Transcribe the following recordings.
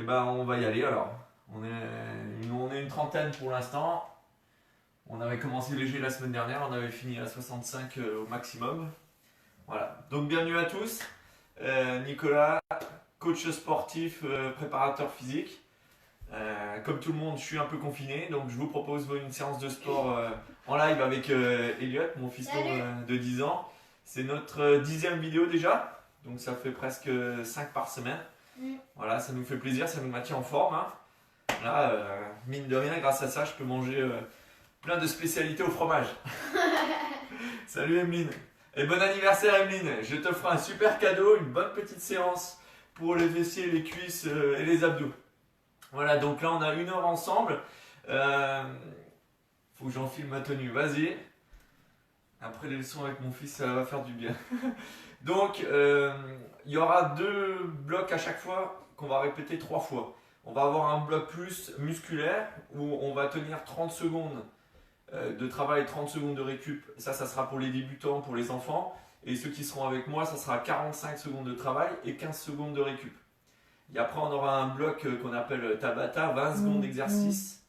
ben, on va y aller alors. On est une trentaine pour l'instant. On avait commencé léger la semaine dernière, on avait fini à 65 au maximum. Voilà, donc bienvenue à tous. Nicolas, coach sportif, préparateur physique. Comme tout le monde, je suis un peu confiné, donc je vous propose une séance de sport en live avec Elliot, mon fiston de 10 ans. C'est notre 10e vidéo déjà, donc ça fait presque 5 par semaine. Voilà, ça nous fait plaisir, ça nous maintient en forme. Hein. Là, mine de rien, grâce à ça, je peux manger plein de spécialités au fromage. Salut Emeline. Et bon anniversaire Emeline. Je t'offre un super cadeau, une bonne petite séance pour les fessiers, les cuisses et les abdos. Voilà, donc là on a 1 heure ensemble. Faut que j'enfile ma tenue, vas-y. Après les leçons avec mon fils, ça va faire du bien. Donc, il y aura 2 blocs à chaque fois qu'on va répéter 3 fois. On va avoir un bloc plus musculaire où on va tenir 30 secondes de travail, 30 secondes de récup. Ça sera pour les débutants, pour les enfants. Et ceux qui seront avec moi, ça sera 45 secondes de travail et 15 secondes de récup. Et après, on aura un bloc qu'on appelle Tabata, 20 secondes d'exercice,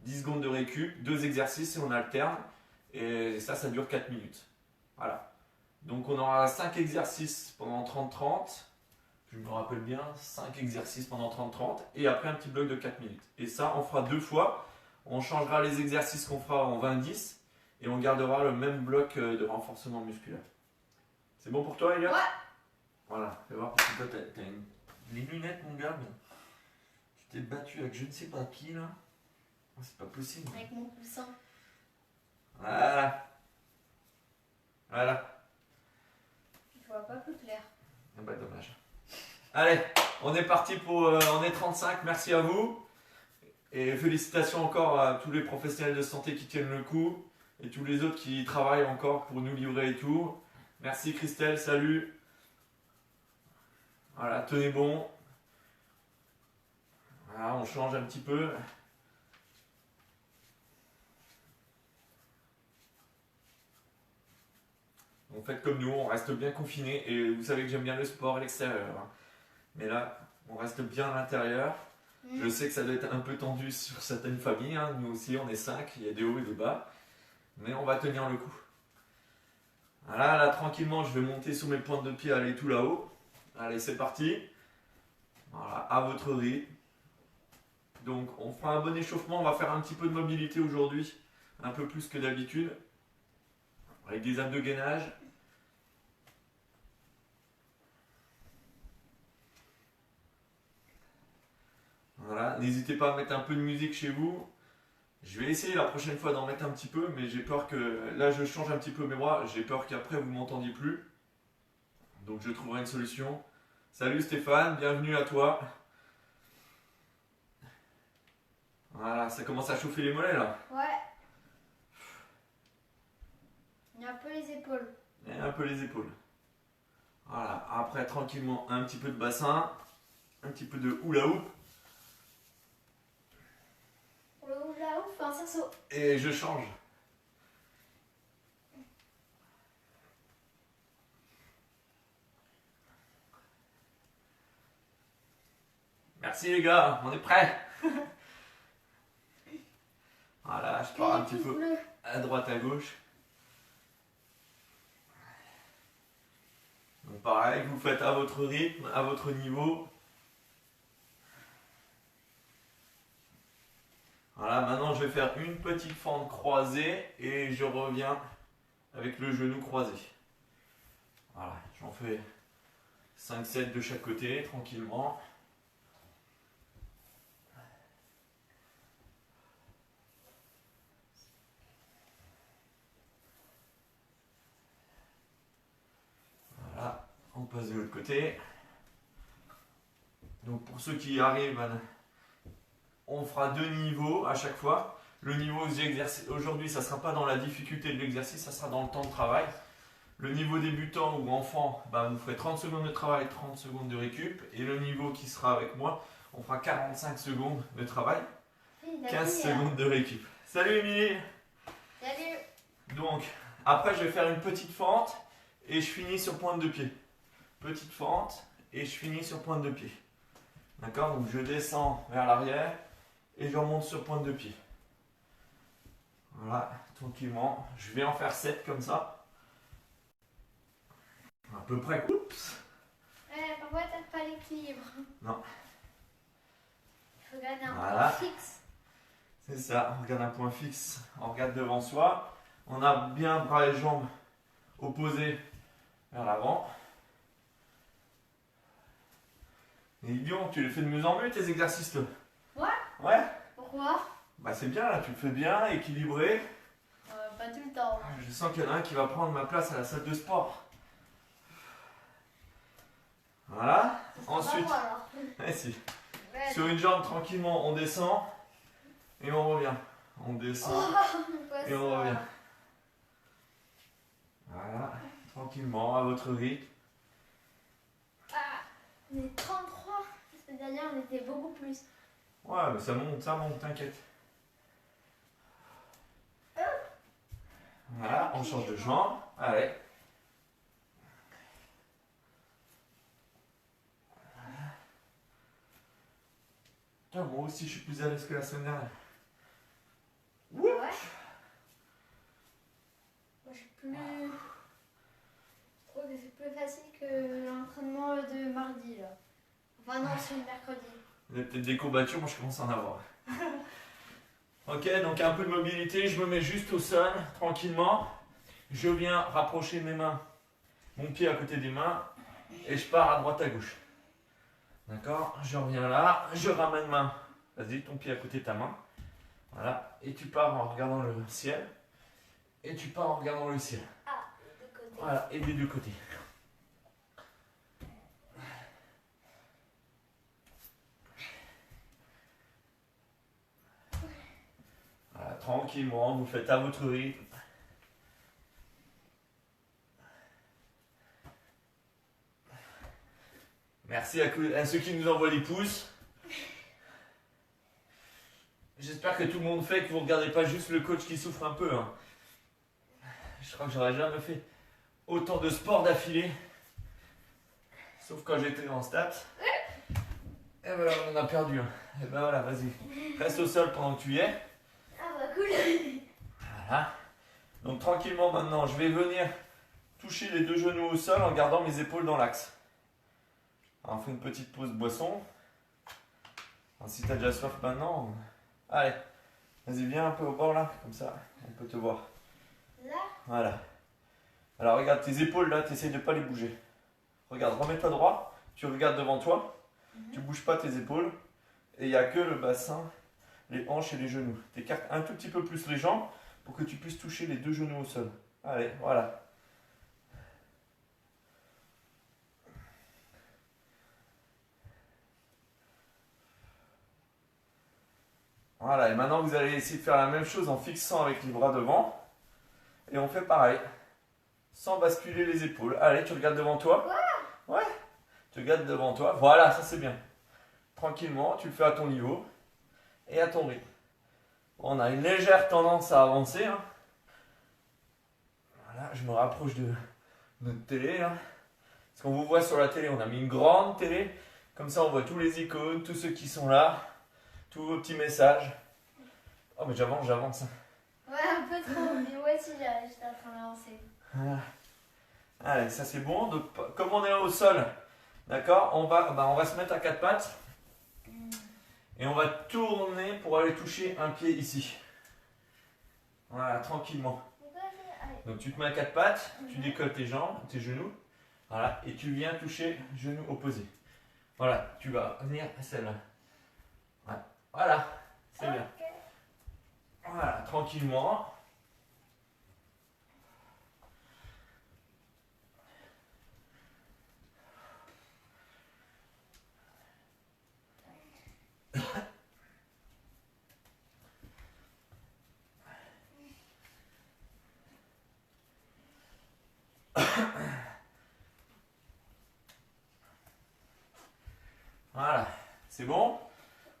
10 secondes de récup, 2 exercices et on alterne. Et ça dure 4 minutes. Voilà. Donc on aura 5 exercices pendant 30-30. Je me rappelle bien, 5 exercices pendant 30-30. Et après un petit bloc de 4 minutes. Et ça, on fera 2 fois. On changera les exercices qu'on fera en 20-10. Et on gardera le même bloc de renforcement musculaire. C'est bon pour toi, Elia? Ouais. Voilà, fais voir, parce que toi, t'as les lunettes, mon gars. Tu t'es battu avec je ne sais pas qui, là. Oh, c'est pas possible. Avec mon coussin. Voilà. Voilà. Je vois pas plus clair. Ah bah dommage. Allez, on est parti pour... on est 35, merci à vous. Et félicitations encore à tous les professionnels de santé qui tiennent le coup. Et tous les autres qui travaillent encore pour nous livrer et tout. Merci Christelle, salut. Voilà, tenez bon. Voilà, on change un petit peu. Donc faites comme nous, on reste bien confinés. Et vous savez que j'aime bien le sport à l'extérieur. Hein. Mais là, on reste bien à l'intérieur. Je sais que ça doit être un peu tendu sur certaines familles. Hein. Nous aussi, on est 5, il y a des hauts et des bas. Mais on va tenir le coup. Voilà, là, tranquillement, je vais monter sur mes pointes de pied, aller tout là-haut. Allez, c'est parti. Voilà, à votre rythme. Donc, on fera un bon échauffement. On va faire un petit peu de mobilité aujourd'hui. Un peu plus que d'habitude. Avec des abdos de gainage. Voilà, n'hésitez pas à mettre un peu de musique chez vous. Je vais essayer la prochaine fois d'en mettre un petit peu, mais j'ai peur que... Là, je change un petit peu mes bras. J'ai peur qu'après, vous ne m'entendiez plus. Donc, je trouverai une solution. Salut Stéphane, bienvenue à toi. Voilà, ça commence à chauffer les mollets, là. Ouais. Il y a un peu les épaules. Et un peu les épaules. Voilà, après, tranquillement, un petit peu de bassin. Un petit peu de hula hoop. Pour le hula hoop, fais un cerceau. Et je change. Merci les gars, on est prêts. Voilà, je pars un petit peu à droite, à gauche. Donc pareil, vous faites à votre rythme, à votre niveau. Voilà, maintenant je vais faire une petite fente croisée et je reviens avec le genou croisé. Voilà, j'en fais 5-7 de chaque côté, tranquillement. Voilà, on passe de l'autre côté. Donc pour ceux qui arrivent, on fera 2 niveaux à chaque fois. Le niveau aujourd'hui, ça ne sera pas dans la difficulté de l'exercice, ça sera dans le temps de travail. Le niveau débutant ou enfant, vous ferez 30 secondes de travail, 30 secondes de récup. Et le niveau qui sera avec moi, on fera 45 secondes de travail, 15 secondes de récup. Salut Émilie. Salut. Donc, après je vais faire une petite fente et je finis sur pointe de pied. Petite fente et je finis sur pointe de pied. D'accord? Donc je descends vers l'arrière et je remonte sur pointe de pied. Voilà, tranquillement. Je vais en faire 7 comme ça. À peu près. Oups! Ouais, parfois t'as pas l'équilibre. Non. Il faut garder un Voilà. point fixe. C'est ça, on regarde un point fixe, on regarde devant soi. On a bien bras et jambes opposés vers l'avant. Et Lyon, tu les fais de mieux en mieux tes exercices là? Ouais. Ouais? Pourquoi? Bah c'est bien là, tu le fais bien, équilibré. Pas tout le temps. Je sens qu'il y en a un qui va prendre ma place à la salle de sport. Voilà. Ça sera Ensuite, pas moi, alors. ouais, si. Ouais. Sur une jambe tranquillement, on descend et on revient. On descend Quoi, et on ça? revient. Voilà, tranquillement, à votre rythme. Ah, on est 33. La semaine dernière, on était beaucoup plus. Ouais, mais ça monte, t'inquiète. Voilà, on change de jambe. Allez. Putain, moi aussi, je suis plus à l'aise que la semaine dernière. Ouais. Moi, je suis plus. Je trouve que c'est plus facile que l'entraînement de mardi, là. Enfin, non, c'est le mercredi. Vous avez peut-être des courbatures, moi je commence à en avoir. Ok, donc un peu de mobilité, je me mets juste au sol, tranquillement. Je viens rapprocher mes mains, mon pied à côté des mains, et je pars à droite à gauche. D'accord? Je reviens là, je ramène main. Vas-y, ton pied à côté de ta main. Voilà, et tu pars en regardant le ciel. Et tu pars en regardant le ciel. Ah, de côté. Voilà, et des deux côtés. Voilà, tranquillement, vous faites à votre rythme. Merci à ceux qui nous envoient des pouces. J'espère que tout le monde fait, que vous ne regardez pas juste le coach qui souffre un peu. Hein. Je crois que j'aurais jamais fait autant de sport d'affilée. Sauf quand j'étais en stats. Et voilà, on en a perdu un. Et ben voilà, vas-y. Reste au sol pendant que tu y es. Ah, bah, cool. Voilà. Donc tranquillement maintenant, je vais venir toucher les deux genoux au sol en gardant mes épaules dans l'axe. Alors, on fait une petite pause boisson. Alors, si tu as déjà soif maintenant, allez, vas-y, viens un peu au bord là, comme ça, on peut te voir. Là? Voilà. Alors regarde tes épaules là, tu essayes de ne pas les bouger. Regarde, remets-toi droit, tu regardes devant toi, tu bouges pas tes épaules, et il n'y a que le bassin, les hanches et les genoux. Tu écartes un tout petit peu plus les jambes pour que tu puisses toucher les deux genoux au sol. Allez, voilà. Voilà, et maintenant vous allez essayer de faire la même chose en fixant avec les bras devant. Et on fait pareil, sans basculer les épaules. Allez, tu regardes devant toi. Ouais, tu regardes devant toi. Voilà, ça c'est bien. Tranquillement, tu le fais à ton niveau et à ton rythme. On a une légère tendance à avancer. Hein. Voilà, je me rapproche de notre télé. Là. Parce qu'on vous voit sur la télé, on a mis une grande télé. Comme ça, on voit tous les icônes, tous ceux qui sont là, tous vos petits messages. Oh, mais j'avance. Ouais, un peu trop. Mais moi aussi, j'étais en train d'avancer. Voilà. Allez, ça c'est bon. Donc, comme on est au sol, d'accord, on va se mettre à quatre pattes. Et on va tourner pour aller toucher un pied ici. Voilà, tranquillement. Donc tu te mets à quatre pattes, tu décolles tes jambes, tes genoux. Voilà, et tu viens toucher genou opposé. Voilà, tu vas venir à celle-là. Voilà, c'est bien. Voilà, tranquillement. Voilà, c'est bon.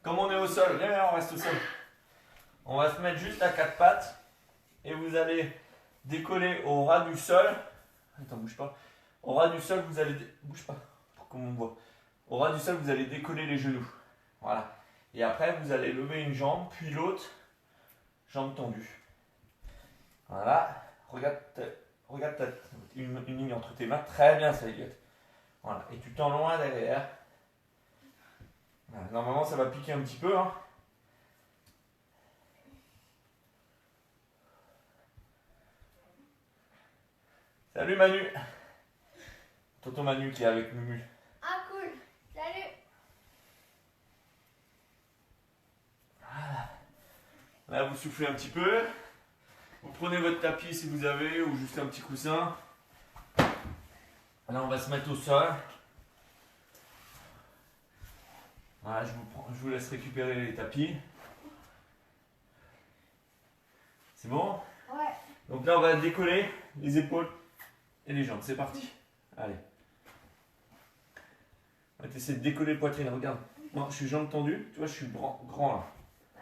Comme on est au sol, viens, on reste au sol. On va se mettre juste à quatre pattes et vous allez décoller au ras du sol. Attends, bouge pas. Au ras du sol, vous allez. Bouge pas pour qu'on me voit. Au ras du sol, vous allez décoller les genoux. Voilà. Et après, vous allez lever une jambe, puis l'autre, jambe tendue. Voilà. Regarde une ligne entre tes mains. Très bien, ça, Elliot. Voilà. Et tu tends loin derrière. Voilà. Normalement, ça va piquer un petit peu. Hein. Salut Manu. Tonton Manu qui est avec Mumu. Ah cool. Salut. Voilà. Là, vous soufflez un petit peu. Vous prenez votre tapis si vous avez, ou juste un petit coussin. Là, on va se mettre au sol. Voilà, je vous laisse récupérer les tapis. C'est bon? Ouais. Donc là, on va décoller les épaules et les jambes. C'est parti. Allez. On va essayer de décoller la poitrine. Regarde. Moi, je suis jambes tendues. Tu vois, je suis grand là.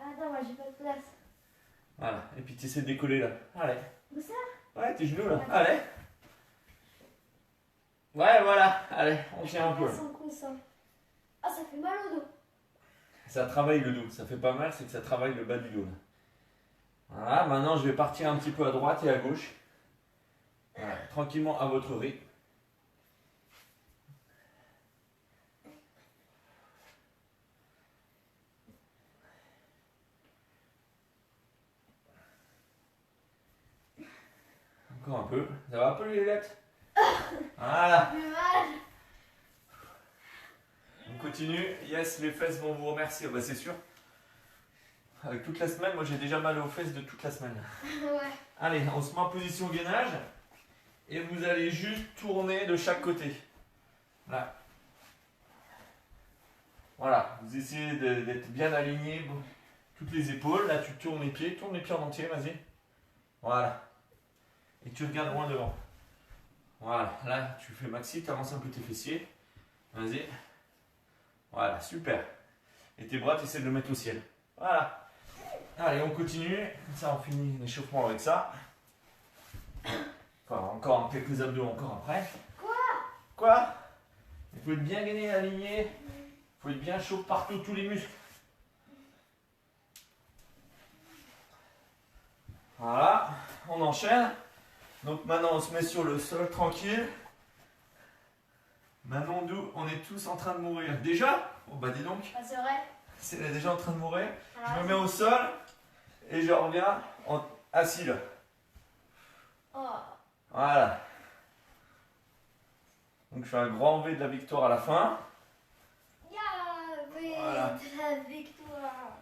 Attends, moi j'ai pas de place. Voilà. Et puis tu essaies de décoller là. Allez. Où ça? Ouais, tes genoux là. Allez. Ouais, voilà. Allez, on tient un peu. Sans coussin. Ah, ça fait mal au dos. Ça travaille le dos. Ça fait pas mal, c'est que ça travaille le bas du dos là. Voilà, maintenant je vais partir un petit peu à droite et à gauche. Voilà, tranquillement à votre rythme. Encore un peu. Ça va un peu les lettres? Voilà. Ça fait mal. On continue. Yes, les fesses vont vous remercier. Bah, c'est sûr. Avec toute la semaine, moi j'ai déjà mal aux fesses de toute la semaine. Ouais. Allez, on se met en position gainage. Et vous allez juste tourner de chaque côté. Là. Voilà, vous essayez d'être bien aligné. Bon, toutes les épaules. Là, tu tourne les pieds en entier, vas-y. Voilà. Et tu regardes loin devant. Voilà, là, tu fais maxi, tu avances un peu tes fessiers. Vas-y. Voilà, super. Et tes bras, tu essaies de le mettre au ciel. Voilà. Allez, on continue. Comme ça, on finit l'échauffement avec ça. Enfin, encore quelques abdos encore après. Quoi? Il faut être bien gainé, aligné. Il faut être bien chaud partout, tous les muscles. Voilà, on enchaîne. Donc maintenant, on se met sur le sol tranquille. Maintenant, nous, on est tous en train de mourir. Déjà? Oh bah dis donc, Ah, c'est vrai. c'est déjà en train de mourir. Alors, Je me mets au sol et je reviens assis là. Oh. Voilà. Donc je fais un grand V de la victoire à la fin. Voilà. De la victoire.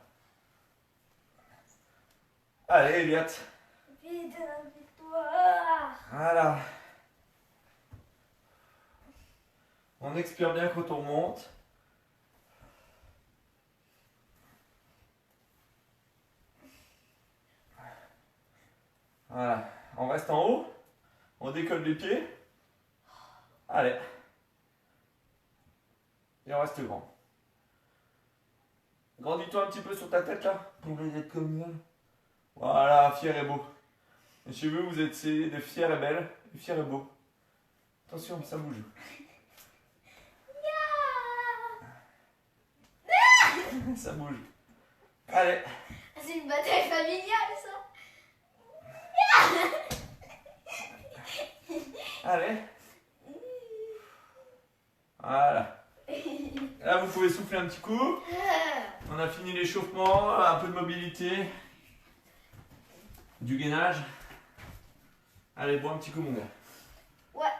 Allez, Elliot. Vive de la victoire. Voilà. On expire bien quand on remonte. Voilà. On reste en haut. On décolle les pieds. Allez. Et on reste grand. Grandis-toi un petit peu sur ta tête là. Pour être comme ça. Voilà, fier et beau. Et chez vous, vous êtes des fiers et belles. Et fiers et beaux. Attention, ça bouge. Ça bouge. Allez. C'est une bataille familiale, ça. Allez. Voilà. Là, vous pouvez souffler un petit coup. On a fini l'échauffement, un peu de mobilité. Du gainage. Allez, bois un petit coup, mon gars. Ouais.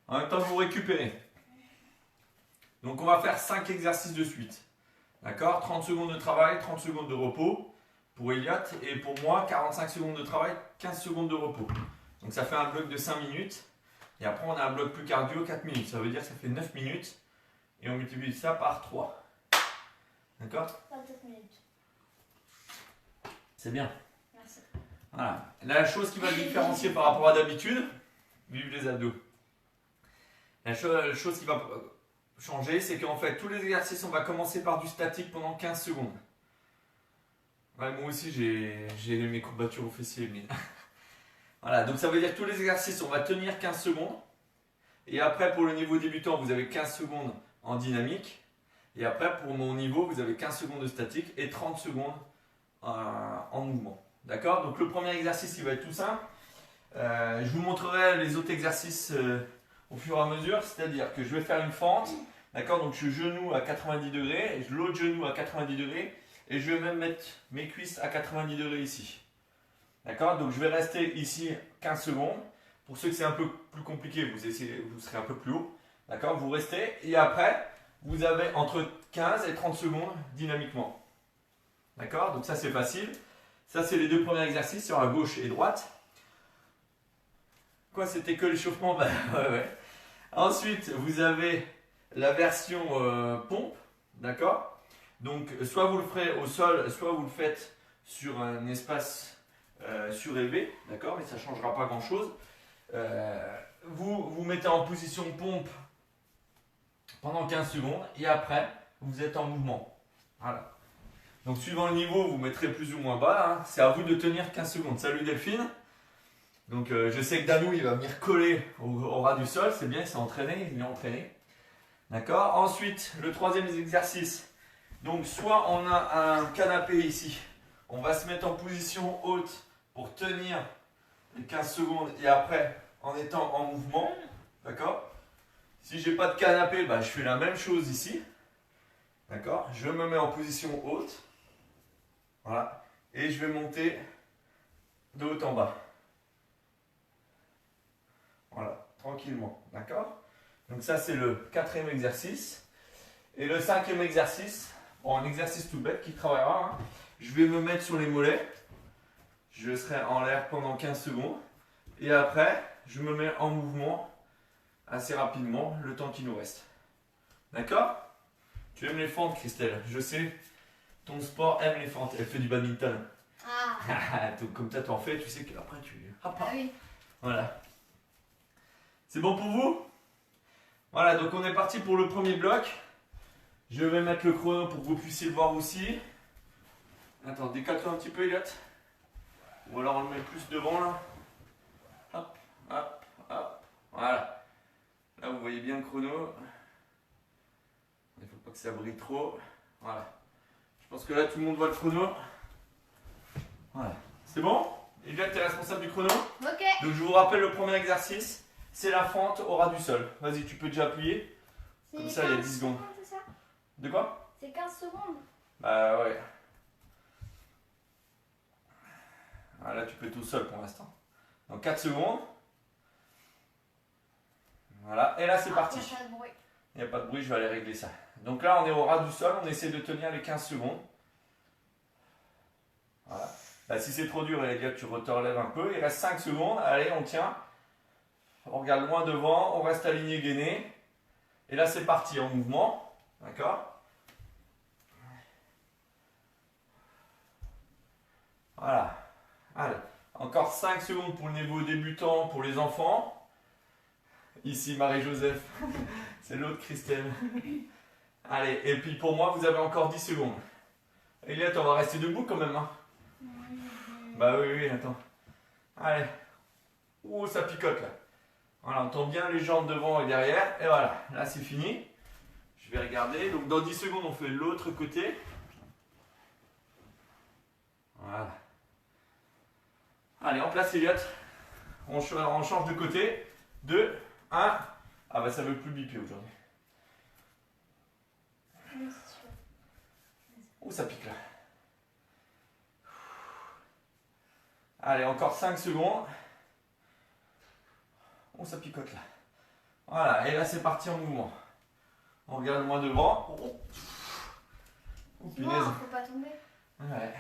En même temps, vous récupérez. Donc, on va faire 5 exercices de suite. D'accord? 30 secondes de travail, 30 secondes de repos pour Elliot. Et pour moi, 45 secondes de travail, 15 secondes de repos. Donc, ça fait un bloc de 5 minutes. Et après, on a un bloc plus cardio, 4 minutes. Ça veut dire que ça fait 9 minutes. Et on multiplie ça par 3. D'accord? 27 minutes. C'est bien. Merci. Voilà. La chose qui va différencier par rapport à d'habitude, vive les abdos. La chose qui va changer, c'est qu'en fait, tous les exercices, on va commencer par du statique pendant 15 secondes. Ouais, moi aussi, j'ai mes courbatures au fessier, mais Voilà, donc ça veut dire que tous les exercices, on va tenir 15 secondes. Et après, pour le niveau débutant, vous avez 15 secondes en dynamique. Et après, pour mon niveau, vous avez 15 secondes de statique et 30 secondes en mouvement. D'accord? Donc le premier exercice, il va être tout simple. Je vous montrerai les autres exercices au fur et à mesure. C'est-à-dire que je vais faire une fente. D'accord? Donc je genou à 90 degrés, l'autre genou à 90 degrés. Et je vais même mettre mes cuisses à 90 degrés ici. D'accord? Donc je vais rester ici 15 secondes. Pour ceux que c'est un peu plus compliqué, vous serez un peu plus haut. D'accord? Vous restez. Et après, vous avez entre 15 et 30 secondes dynamiquement. D'accord? Donc ça c'est facile. Ça c'est les deux premiers exercices sur la gauche et droite. Quoi, c'était que l'échauffement? Bah, ouais. Ensuite, vous avez la version pompe. D'accord? Donc soit vous le ferez au sol, soit vous le faites sur un espace surélevé. D'accord? Mais ça ne changera pas grand chose. Vous vous mettez en position pompe pendant 15 secondes et après vous êtes en mouvement. Voilà. Donc suivant le niveau, vous mettrez plus ou moins bas. Hein. C'est à vous de tenir 15 secondes. Salut Delphine. Donc je sais que Danou il va venir coller au ras du sol. C'est bien, il s'est entraîné, il est entraîné. D'accord. Ensuite, le troisième exercice. Donc soit on a un canapé ici. On va se mettre en position haute pour tenir les 15 secondes et après en étant en mouvement. D'accord. Si j'ai pas de canapé, bah, je fais la même chose ici. D'accord. Je me mets en position haute. Voilà. Et je vais monter de haut en bas. Voilà. Tranquillement. D'accord. Donc ça c'est le quatrième exercice. Et le cinquième exercice, bon, un exercice tout bête qui travaillera. Hein. Je vais me mettre sur les mollets. Je serai en l'air pendant 15 secondes. Et après, je me mets en mouvement assez rapidement, le temps qui nous reste. D'accord? Tu aimes les fentes, Christelle? Je sais, ton sport aime les fentes. Elle fait du badminton. Ah. Donc, comme toi, t'en fais, tu sais qu'après, tu... Hop, hop. Ah oui. Voilà. C'est bon pour vous? Voilà, donc on est parti pour le premier bloc. Je vais mettre le chrono pour que vous puissiez le voir aussi. Attends, décale-toi un petit peu, Elliot. Ou alors on le met plus devant, là. Hop, hop, hop. Voilà. Là, vous voyez bien le chrono. Il ne faut pas que ça brille trop. Voilà. Je pense que là, tout le monde voit le chrono. Voilà. C'est bon? Elliot, tu es responsable du chrono? Ok. Donc, je vous rappelle le premier exercice. C'est la fente au ras du sol. Vas-y, tu peux déjà appuyer. Comme ça, il y a 10 secondes. C'est ça? De quoi? C'est 15 secondes. Bah ouais. Ah, là, tu peux être au sol pour l'instant. Donc 4 secondes. Voilà. Et là, c'est parti. Il n'y a pas de bruit. Il n'y a pas de bruit, je vais aller régler ça. Donc là, on est au ras du sol. On essaie de tenir les 15 secondes. Voilà. Là, si c'est trop dur, Elliot, tu te relèves un peu. Il reste 5 secondes. Allez, on tient. On regarde loin devant. On reste aligné, gainé. Et là, c'est parti en mouvement. D'accord? Voilà. Allez. Encore 5 secondes pour le niveau débutant pour les enfants. Ici, Marie-Joseph. C'est l'autre Christelle. Allez. Et puis pour moi, vous avez encore 10 secondes. Elliot, on va rester debout quand même. Hein. Bah oui, oui, attends. Allez. Ouh, ça picote là. Voilà, on tend bien les jambes devant et derrière. Et voilà, là c'est fini. Je vais regarder. Donc dans 10 secondes, on fait l'autre côté. Voilà. Allez, en place Elliot. On change de côté. 2, 1. Ah bah ça veut plus biper aujourd'hui. Oh, ça pique là. Allez, encore 5 secondes. Oh, ça picote là. Voilà, et là c'est parti en mouvement. On regarde moins devant. Oh, punaise. Non, faut pas tomber. Ouais.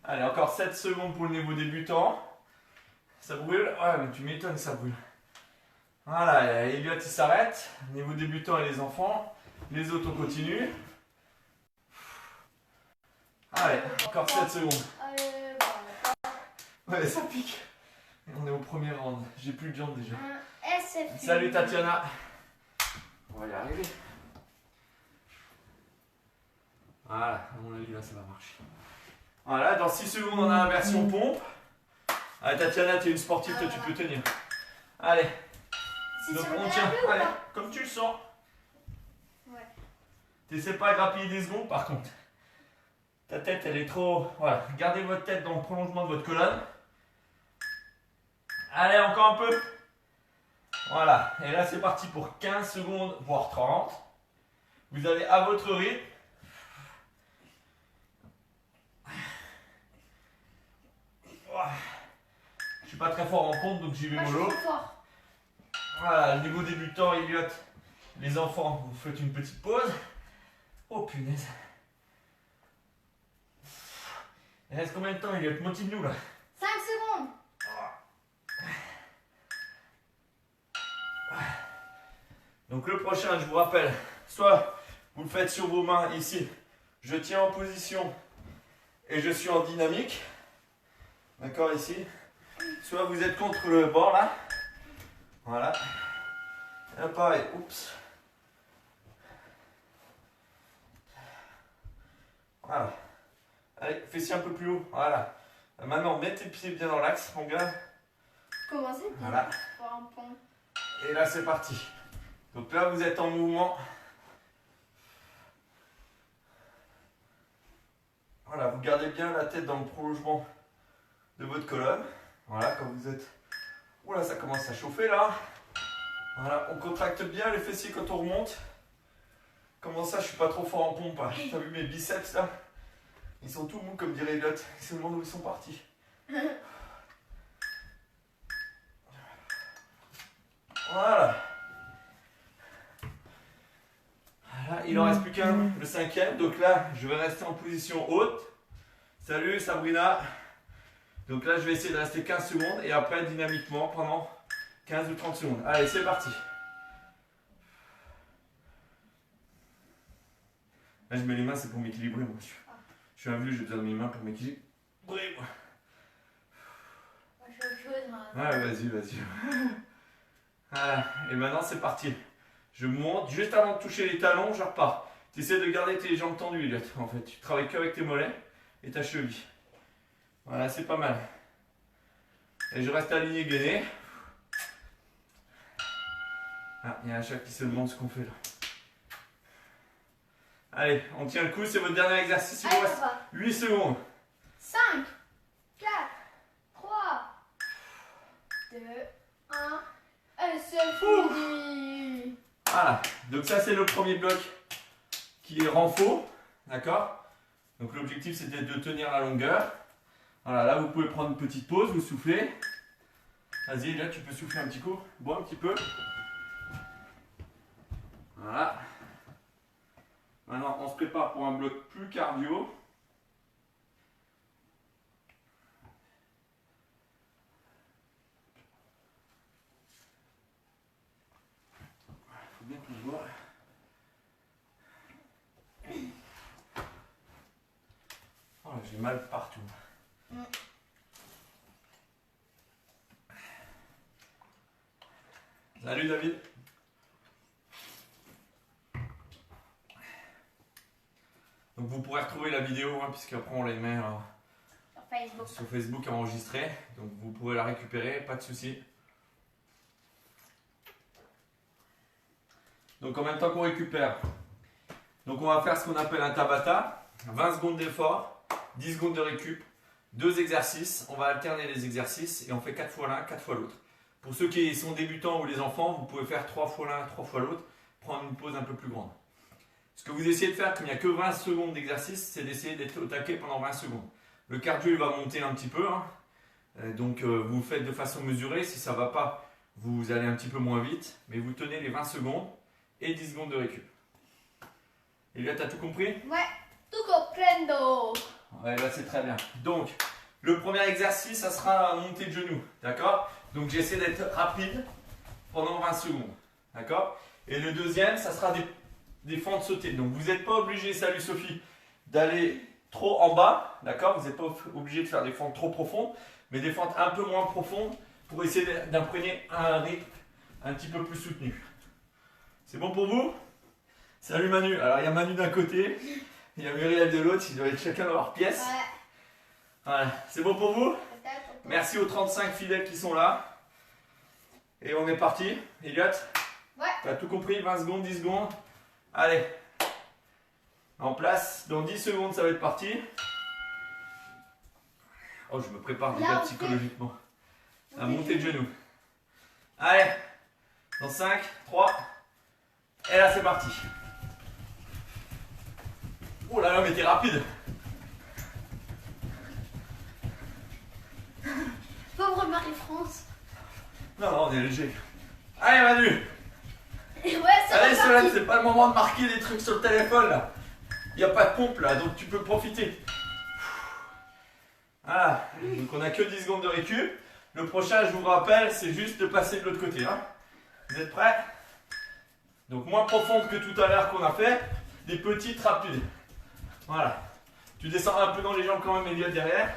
Allez, encore 7 secondes pour le niveau débutant. Ça brûle? Ouais, mais tu m'étonnes, ça brûle. Voilà, Elliot il s'arrête. Niveau débutant et les enfants. Les autres on continue. Allez, encore 7 secondes. Allez, Ouais, ça pique. Et on est au premier round. J'ai plus de jambes déjà. SF. Salut Tatiana. On va y arriver. Voilà, à mon avis là ça va marcher. Voilà, dans 6 secondes on a la version pompe. Allez, Tatiana, tu es une sportive, toi, tu peux tenir. Allez. C'est Donc sur le on tient. canapé ou Allez, pas? comme tu le sens. Ouais. T'essaies pas de grappiller des secondes, par contre. Ta tête, elle est trop... Voilà, gardez votre tête dans le prolongement de votre colonne. Allez, encore un peu. Voilà, et là c'est parti pour 15 secondes, voire 30. Vous allez à votre rythme. Je suis pas très fort en pompe, donc j'y vais Moi, je suis mollo. trop fort. Voilà, le niveau débutant, Elliot. Les enfants, vous faites une petite pause. Oh punaise. Il reste combien de temps, Elliot? Motive-nous là. 5 secondes. Donc le prochain, je vous rappelle, soit vous le faites sur vos mains ici, je tiens en position et je suis en dynamique. D'accord, ici. Soit vous êtes contre le bord là. Voilà. Et là, pareil, oups. Voilà. Allez, fessiers un peu plus haut. Voilà. Maintenant, mets tes pieds bien dans l'axe, mon gars. Commencez bien. Voilà. Pour un pont. Et là, c'est parti. Donc là, vous êtes en mouvement. Voilà, vous gardez bien la tête dans le prolongement de votre colonne. Voilà, quand vous êtes... Oula, ça commence à chauffer là. Voilà, on contracte bien les fessiers quand on remonte. Comment ça, je suis pas trop fort en pompe, hein. T'as vu mes biceps là? Ils sont tout mous comme dirait Elliot. Ils se demandent où ils sont partis. Voilà. Voilà, il en reste plus qu'un, le cinquième. Donc là, je vais rester en position haute. Salut Sabrina. Donc là, je vais essayer de rester 15 secondes et après dynamiquement pendant 15 ou 30 secondes. Allez, c'est parti. Là, je mets les mains, c'est pour m'équilibrer, moi. Je suis un vieux, j'ai besoin de mes mains pour m'équilibrer. Moi, je fais autre chose. Moi. Ouais, vas-y. Voilà. Et maintenant, c'est parti. Je monte, juste avant de toucher les talons, je repars. Tu essaies de garder tes jambes tendues, Elliot. En fait, tu travailles qu'avec tes mollets et ta cheville. Voilà, c'est pas mal. Et je reste aligné gainé. Ah, il y a un chat qui se demande ce qu'on fait là. Allez, on tient le coup, c'est votre dernier exercice. Il vous Allez, reste papa. 8 secondes. 5, 4, 3, 2, 1. Et c'est fini. Voilà, donc ça c'est le premier bloc qui est renfort, d'accord? Donc l'objectif c'était de tenir la longueur. Voilà, là vous pouvez prendre une petite pause, vous soufflez. Vas-y, là tu peux souffler un petit coup, bois un petit peu. Voilà. Maintenant on se prépare pour un bloc plus cardio. Faut bien qu'on voit. Oh, j'ai mal partout. Salut David. Donc vous pourrez retrouver la vidéo, hein, puisqu'après on les met Sur Facebook. sur Facebook enregistrée. Donc vous pourrez la récupérer, pas de souci. Donc en même temps qu'on récupère, donc on va faire ce qu'on appelle un Tabata. 20 secondes d'effort, 10 secondes de récup, 2 exercices. On va alterner les exercices et on fait 4 fois l'un, 4 fois l'autre. Pour ceux qui sont débutants ou les enfants, vous pouvez faire 3 fois l'un, 3 fois l'autre, prendre une pause un peu plus grande. Ce que vous essayez de faire, comme il n'y a que 20 secondes d'exercice, c'est d'essayer d'être au taquet pendant 20 secondes. Le cardio il va monter un petit peu, hein. Donc vous faites de façon mesurée. Si ça ne va pas, vous allez un petit peu moins vite, mais vous tenez les 20 secondes et 10 secondes de récup. Et là, tu as tout compris? Ouais, tout comprendo. Ouais, là c'est très bien. Donc, le premier exercice, ça sera montée de genoux, d'accord? Donc j'essaie d'être rapide pendant 20 secondes, d'accord? Et le deuxième, ça sera des fentes sautées. Donc vous n'êtes pas obligé, salut Sophie, d'aller trop en bas, d'accord? Vous n'êtes pas obligé de faire des fentes trop profondes, mais des fentes un peu moins profondes pour essayer d'imprégner un rythme un petit peu plus soutenu. C'est bon pour vous? Salut Manu. Alors il y a Manu d'un côté, il y a Muriel de l'autre, ils doivent être chacun dans leur pièce. Ouais, Voilà, c'est bon pour vous? peut-être. Merci aux 35 fidèles qui sont là. Et on est parti. Elliot? Ouais. T'as tout compris? 20 secondes, 10 secondes. Allez. En place. Dans 10 secondes, ça va être parti. Oh, je me prépare déjà Là, psychologiquement. À monter de genoux. Allez. Dans 5, 3. Et là, c'est parti. Oh là là, mais t'es rapide. Pauvre Marie-France. Non, non, on est léger. Allez, Manu. Et ouais, c'est Allez, reparti. Solène, c'est pas le moment de marquer des trucs sur le téléphone là. Il n'y a pas de pompe là, donc tu peux profiter. Voilà, donc on a que 10 secondes de récup. Le prochain, je vous rappelle, c'est juste de passer de l'autre côté. Hein. Vous êtes prêts? Donc moins profonde que tout à l'heure qu'on a fait, des petites rapides. Voilà. Tu descends un peu dans les jambes quand même, Elliot, derrière.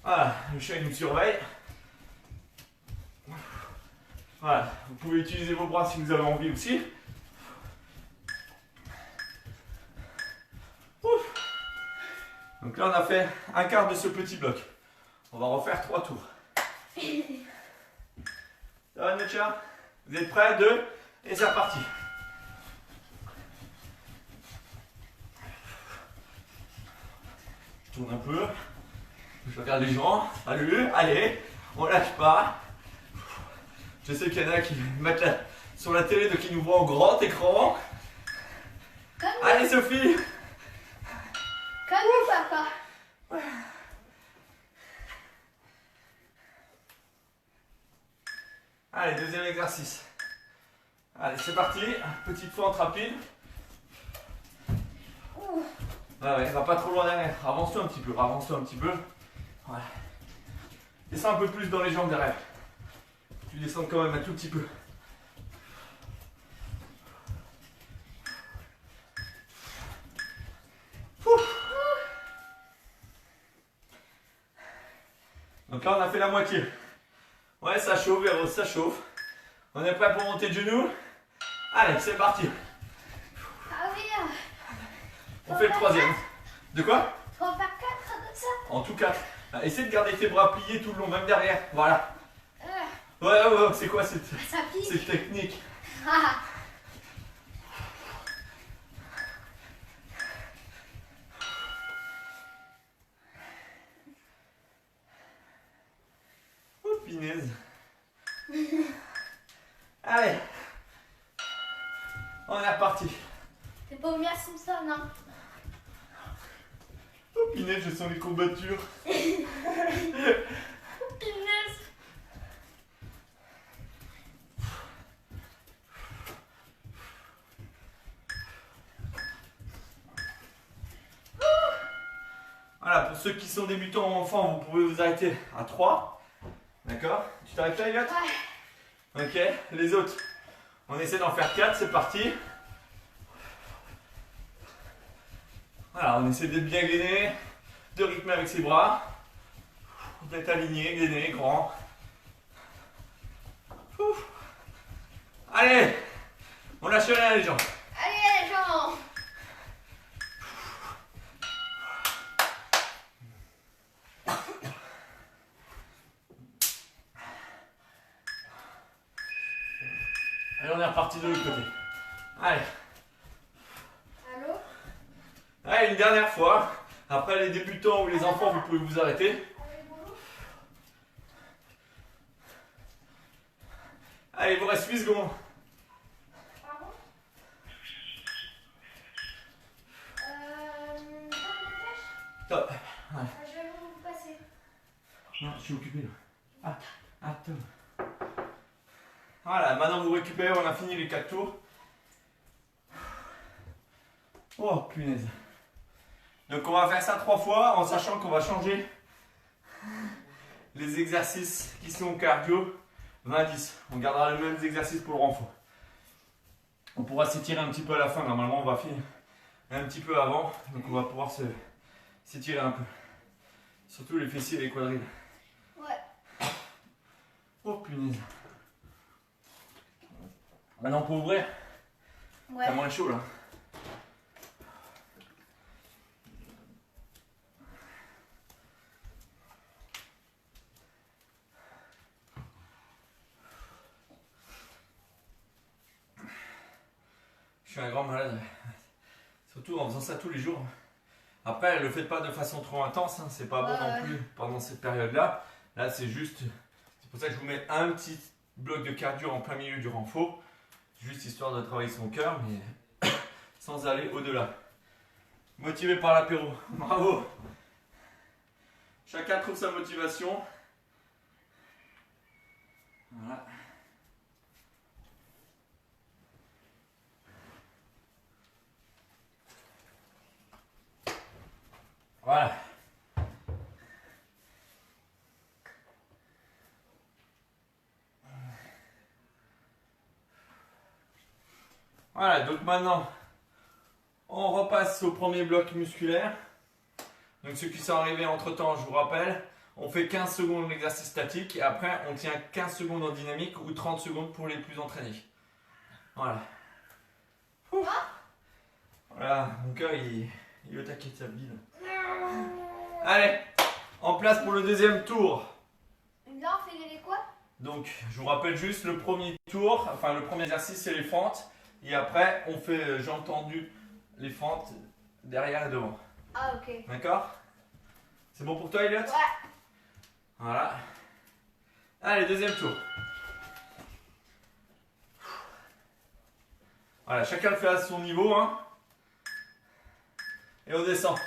Voilà, le chien il nous surveille. Voilà, vous pouvez utiliser vos bras si vous avez envie aussi. Ouf. Donc là on a fait un quart de ce petit bloc. On va refaire 3 tours. Ça va notre chat? Vous êtes prêts? 2 et c'est reparti. Je tourne un peu. Je regarde les gens. Salut, allez, on lâche pas. Je sais qu'il y en a qui mettent sur la télé, donc ils nous voient au grand écran. Comme Allez Sophie. Comme nous, papa. Allez, deuxième exercice. Allez, c'est parti. Petite fente rapide. Ouh. Ouais, va pas trop loin derrière. Avance-toi un petit peu, avance-toi un petit peu. Voilà. Descends un peu plus dans les jambes derrière. Tu descends quand même un tout petit peu. Donc là, on a fait la moitié. Ouais, ça chauffe, Véro, ça chauffe. On est prêt pour monter de genoux? Allez, c'est parti. Ah oui. On fait le troisième. De quoi? Faut en faire 4 de ça. En tout cas, essaie de garder tes bras pliés tout le long, même derrière. Voilà. Euh, Ouais, c'est quoi cette ça pique. technique? Ah. Oh, pinaise. Allez. On est reparti. T'es pas Homer Simpson, hein? Oh, pinaise, je sens les courbatures. Punaise. Voilà, pour ceux qui sont débutants ou enfants, vous pouvez vous arrêter à 3. D'accord? Tu t'arrêtes là, Elliot? Ouais. Ok, les autres, on essaie d'en faire 4, c'est parti. Voilà, on essaie d'être bien gainé, de rythmer avec ses bras, d'être aligné, gainé, grand. Ouf. Allez, on lâche rien les gens. Allez, les gens. Allez, on est reparti de l'autre côté. Allez. Allô? Allez, une dernière fois. Après les débutants ou les enfants, vous pouvez vous arrêter. Allez, bonjour. Allez, il vous reste 8 secondes. Pardon? Femme de pêche? Top. Je vais vous passer. Non, je suis occupé là. Tom. Voilà, maintenant vous récupérez, on a fini les 4 tours. Oh, punaise. Donc on va faire ça 3 fois en sachant qu'on va changer les exercices qui sont cardio 20-10. On gardera les mêmes exercices pour le renfort. On pourra s'étirer un petit peu à la fin. Normalement, on va finir un petit peu avant. Donc on va pouvoir s'étirer un peu. Surtout les fessiers et les quadrilles. Ouais. Oh punaise. Maintenant on peut ouvrir. Ouais. T'as moins chaud là. suis un grand malade. Surtout en faisant ça tous les jours. Après, le faites pas de façon trop intense, hein. C'est pas bon non plus pendant cette période-là. Là, c'est juste, c'est pour ça que je vous mets un petit bloc de cardio en plein milieu du renfort. Juste histoire de travailler son cœur, mais sans aller au-delà. Motivé par l'apéro. Bravo. Chacun trouve sa motivation. Voilà. Voilà. Voilà, donc maintenant, on repasse au premier bloc musculaire. Donc ceux qui sont arrivés entre temps, je vous rappelle, on fait 15 secondes d'exercice statique et après on tient 15 secondes en dynamique ou 30 secondes pour les plus entraînés. Voilà. Ouf. Voilà, mon cœur il est au taquet de sa bile. Allez, en place pour le deuxième tour. Là, on fait les quoi? Donc, je vous rappelle juste le premier tour, enfin le premier exercice c'est les fentes. Et après, on fait, j'ai entendu, les fentes derrière et devant. Ah, ok. D'accord? C'est bon pour toi, Elliot? Ouais. Voilà. Allez, deuxième tour. Voilà, chacun le fait à son niveau, hein. Et on descend.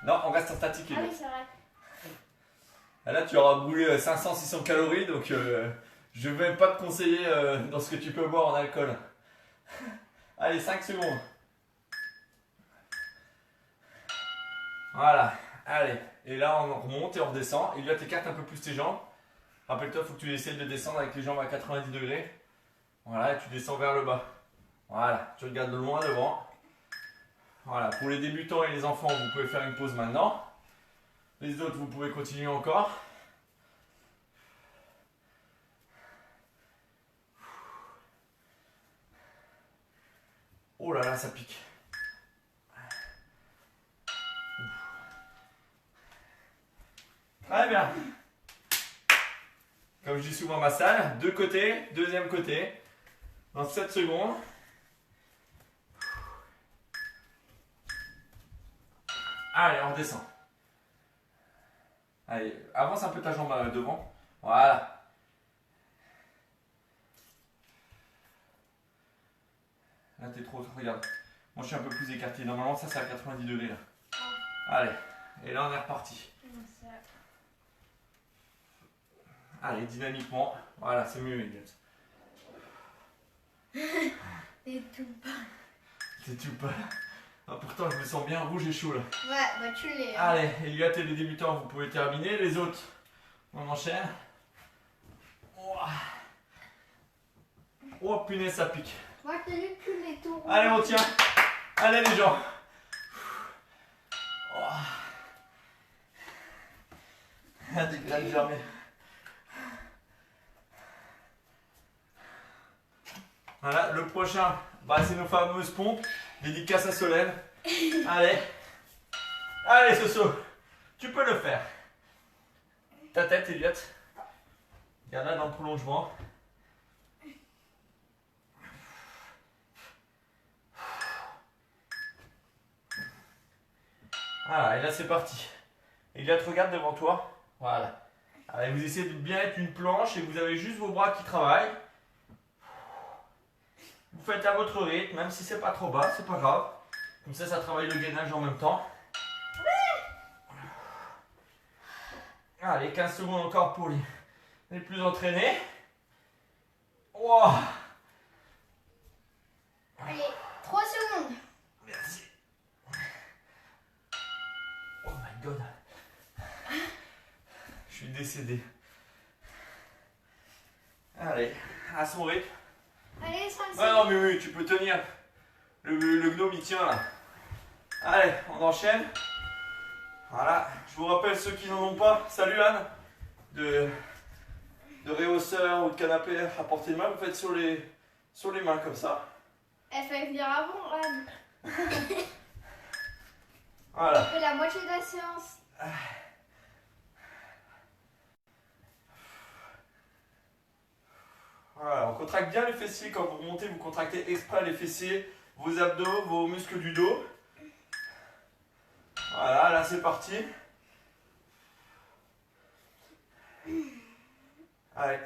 Non, on reste en statique, Ah Elliot. oui, c'est vrai. Et là, tu auras brûlé 500-600 calories, donc je ne vais pas te conseiller dans ce que tu peux boire en alcool. Allez, 5 secondes. Voilà, allez. Et là, on remonte et on redescend. Et là, tu écartes un peu plus tes jambes. Rappelle-toi, il faut que tu essaies de descendre avec les jambes à 90 degrés. Voilà, et tu descends vers le bas. Voilà, tu regardes de loin devant. Voilà, pour les débutants et les enfants, vous pouvez faire une pause maintenant. Les autres, vous pouvez continuer encore. Oh là là, ça pique. Très bien. Comme je dis souvent à ma salle, deux côtés, deuxième côté. Dans 7 secondes. Allez, on descend. Allez, avance un peu ta jambe devant. Voilà. Là, t'es trop. Regarde. Moi, je suis un peu plus écarté. Normalement, ça, c'est à 90 degrés là. Allez. Et là, on est reparti. Allez, dynamiquement. Voilà, c'est mieux, Elliot. Et tout pas. C'est tout pas. Ah, pourtant, je me sens bien rouge et chaud là. Ouais, bah tu l'es. Hein. Allez, Elliot et les débutants, vous pouvez terminer. Les autres, on enchaîne. Oh, punaise, ça pique. Moi, je te dis que tu l'es tout. Allez, on tient. Allez, les gens. Des graines germées. Voilà, le prochain, bah, c'est nos fameuses pompes. Dédicace à Solène. Allez. Allez, Soso. Tu peux le faire. Ta tête, Elliot. Regarde là dans le prolongement. Voilà, et là c'est parti. Elliot, regarde devant toi. Voilà. Allez, vous essayez de bien être une planche et vous avez juste vos bras qui travaillent. Vous faites à votre rythme, même si c'est pas trop bas, c'est pas grave. Comme ça travaille le gainage en même temps. Allez, 15 secondes encore pour les plus entraînés. Wow. Allez, 3 secondes. Merci. Oh my god. Je suis décédé. Allez, à son rythme. Allez, 5 secondes. Ouais, non, mais oui, tu peux tenir. Le gnome il tient là. Allez, on enchaîne. Voilà, je vous rappelle ceux qui n'en ont pas. Salut Anne. De réhausseur ou de canapé à portée de main, vous faites sur les mains comme ça. Elle fait venir avant, Anne. Voilà. On fait la moitié de la séance. Voilà, on contracte bien les fessiers. Quand vous remontez, vous contractez exprès les fessiers, vos abdos, vos muscles du dos. Voilà, là c'est parti. Allez.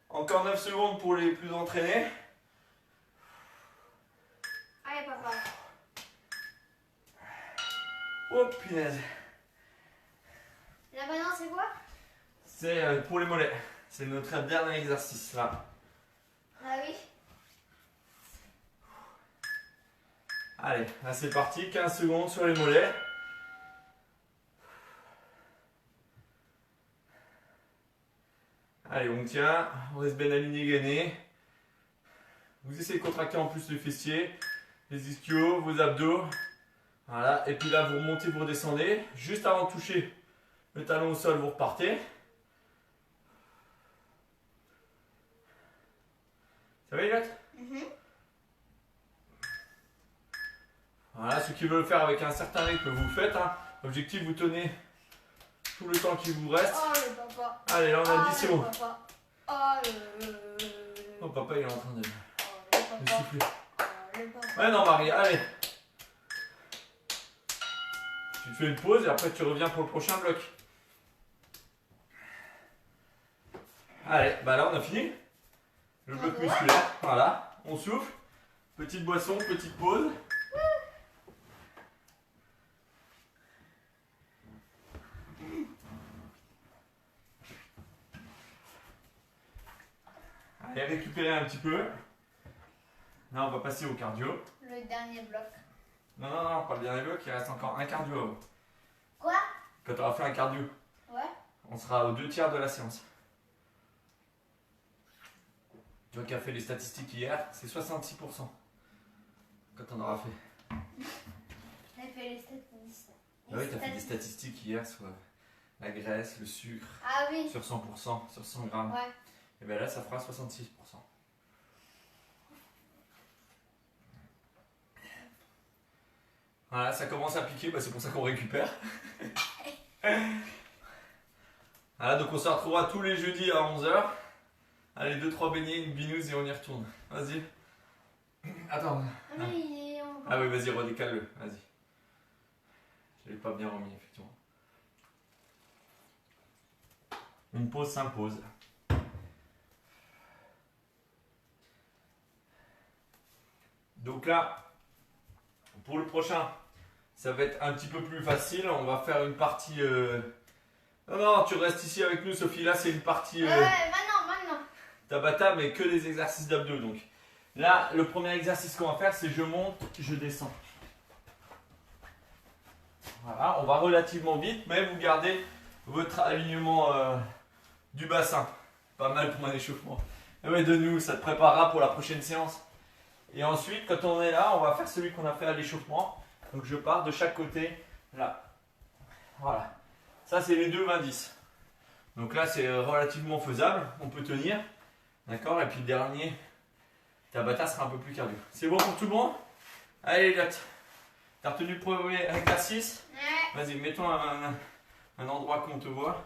Encore 9 secondes pour les plus entraînés. Allez, papa. Oh punaise. Là maintenant, c'est quoi? C'est pour les mollets. C'est notre dernier exercice là. Ah oui. Allez, là c'est parti. 15 secondes sur les mollets. Allez, on tient. On reste bien aligné, gainé. Vous essayez de contracter en plus les fessiers, les ischios, vos abdos. Voilà, et puis là vous remontez, vous redescendez. Juste avant de toucher le talon au sol, vous repartez. Ça va, Elliot? Voilà, ceux qui veulent le faire avec un certain rythme, vous le faites. Hein. Objectif, vous tenez tout le temps qu'il vous reste. Oh le papa. Allez, là on a 10 le secondes. papa. Oh le... Oh, papa il est en train de Oh le papa. souffler. Oh le papa. Ouais, non, Marie, allez. Tu te fais une pause et après tu reviens pour le prochain bloc. Allez, bah là on a fini. Le bloc Ouais. musculaire, voilà. On souffle. Petite boisson, petite pause. Allez, récupérer un petit peu. Là on va passer au cardio. Le dernier bloc. Non, non, non, pas le dernier bloc, il reste encore un cardio. Quoi? Quand on aura fait un cardio, Ouais. on sera aux 2 tiers de la séance. Tu vois qui a fait les statistiques hier, c'est 66%. Quand on aura fait. J'ai fait les statistiques. Ah oui, tu as fait des statistiques hier sur la graisse, le sucre, Ah oui. sur 100%, sur 100 grammes. Ouais. Et bien là, ça fera 66%. Voilà, ça commence à piquer, bah c'est pour ça qu'on récupère. Voilà, donc on se retrouvera tous les jeudis à 11h. Allez, 2-3 beignets, une binouse et on y retourne. Vas-y. Attends. Ah mais il est en... Ah oui, vas-y, redécale-le. Vas-y. Je l'ai pas bien remis, effectivement. Une pause s'impose. Donc là, pour le prochain, ça va être un petit peu plus facile. On va faire une partie... Non, non, tu restes ici avec nous, Sophie. Là, c'est une partie Ouais, maintenant. Tabata, mais que des exercices d'abdos. Donc là, le premier exercice qu'on va faire, c'est je monte, je descends. Voilà, on va relativement vite, mais vous gardez votre alignement du bassin. Pas mal pour un échauffement. Et ouais, de nous, ça te préparera pour la prochaine séance. Et ensuite, quand on est là, on va faire celui qu'on a fait à l'échauffement. Donc je pars de chaque côté, là. Voilà. Ça, c'est les deux 20-10. Donc là, c'est relativement faisable. On peut tenir. D'accord? Et puis le dernier, Tabata sera un peu plus cardio. C'est bon pour tout le monde? Allez, Elliot. T'as retenu le premier exercice? Ouais. Vas-y, mets-toi un endroit qu'on te voit.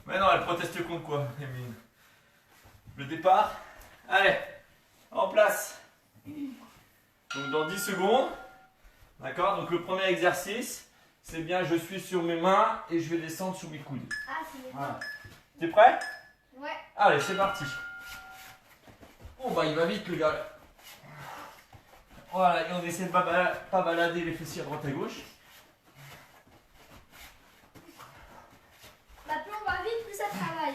Mais non, elle proteste contre quoi, Émilie? Le départ. Allez, en place. Donc dans 10 secondes. D'accord? Donc le premier exercice, c'est bien, je suis sur mes mains et je vais descendre sur mes coudes. Ah, c'est bien. Voilà. T'es prêt? Ouais. Allez, c'est parti. Bon bah il va vite le gars. Voilà, et on essaie de pas balader les fessiers à droite à gauche. Bah, plus on va vite, plus ça travaille.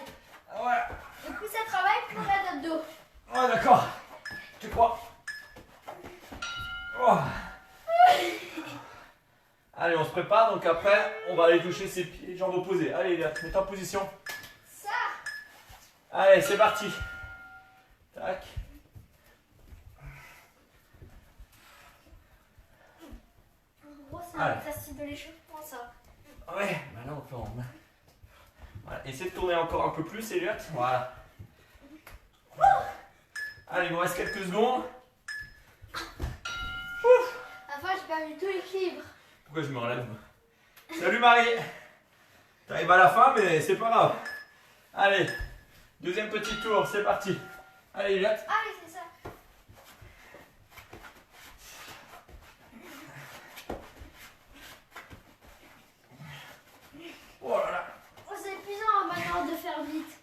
Ouais, Et plus ça travaille, plus on a d'abdos. ouais d'accord. Tu crois? Oh. Allez, on se prépare, donc après, on va aller toucher ses pieds, jambes opposées. Allez, mets-toi en position. Ça. Allez, c'est parti. Tac. En gros, c'est un Allez. exercice de l'échauffement, ça. Ouais, bah là on peut en main. Voilà, essaie de tourner encore un peu plus, Elliot. Voilà. Allez, il nous reste quelques secondes. Enfin, j'ai pas mis tout l'équilibre. Pourquoi je me relève? Salut Marie. T'arrives à la fin, mais c'est pas grave. Allez, Deuxième petit tour, c'est parti. Allez, Elliot. Ah oui, c'est ça. Oh là là. Oh, c'est épuisant maintenant de faire vite.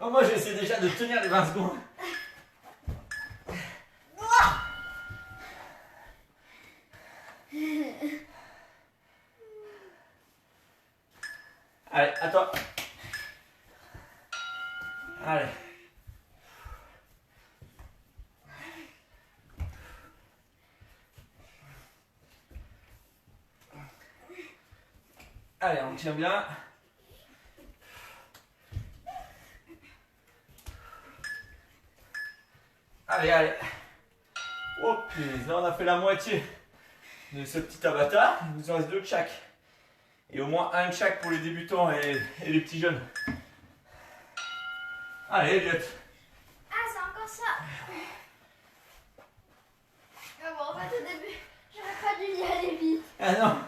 Oh, moi, j'essaie déjà de tenir les 20 secondes. Allez, à toi. Allez. Allez, on tient bien. Allez, allez. Oh punaise, là on a fait la moitié de ce petit avatar. Il nous en reste 2 de chaque. Et au moins 1 de chaque pour les débutants et les petits jeunes. Allez, Elliot. Ah, c'est encore ça. Ah bon, en fait, au début, j'aurais pas dû y aller vite. Ah non.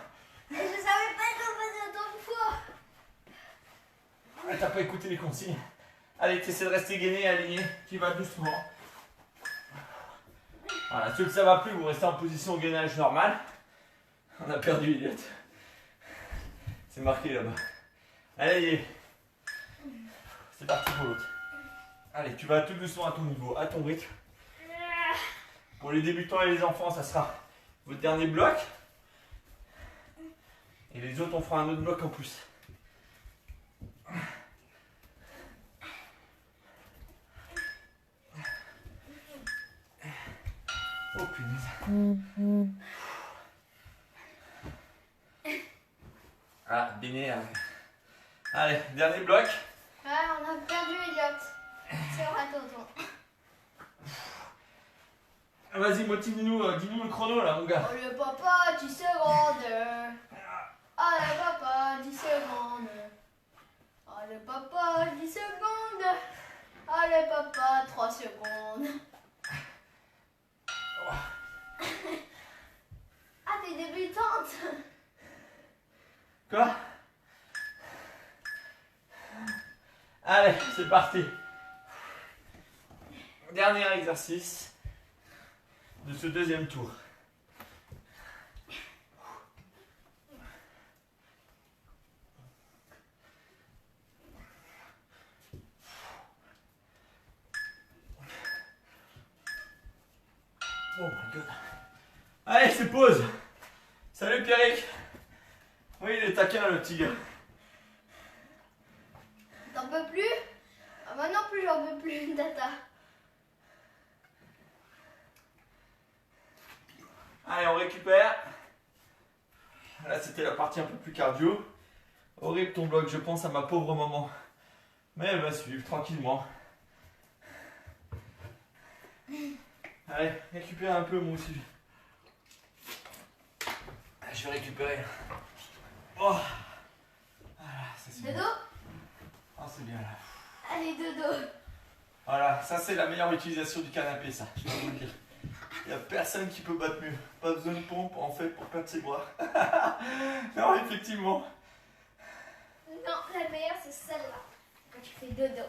Et je savais pas qu'on faisait autant de fois. Ah, t'as pas écouté les consignes. Allez, t'essaies de rester gainé et aligné. Tu vas doucement. Voilà, ceux que ça va plus, vous restez en position de gainage normal. On a perdu Elliot. C'est marqué là-bas. Allez, c'est parti pour l'autre. Allez, tu vas tout doucement à ton niveau, à ton rythme. Pour les débutants et les enfants, ça sera votre dernier bloc. Et les autres, on fera un autre bloc en plus. Oh punaise. Ah, Béné. Allez, dernier bloc. Ouais, on a perdu Elliot. C'est raté autant. Vas-y, motive-nous, dis-nous le chrono là, mon gars. Oh le papa, 10 secondes. Oh le papa, 10 secondes. Oh le papa, 10 secondes. Oh le papa, 3 secondes. Ah, t'es débutante. Quoi? Allez, c'est parti. Dernier exercice de ce deuxième tour. Oh my god. Allez, c'est pause. Salut Pierrick. Oui, il est taquin le petit gars. T'en peux plus? Ah, moi non plus, j'en peux plus, Tata. Allez, on récupère. Là, c'était la partie un peu plus cardio. Horrible ton bloc, je pense à ma pauvre maman. Mais elle va suivre tranquillement. Allez, récupère un peu moi aussi. Je vais récupérer. Oh. Voilà, ça c'est bien. Dodo? Ah, c'est bien là. Allez, dodo. Voilà, ça c'est la meilleure utilisation du canapé, ça, je peux vous le dire. Il n'y a personne qui peut battre mieux. Pas besoin de pompe en fait pour perdre ses bras. Non, effectivement. Non, la meilleure c'est celle-là. Quand tu fais dodo.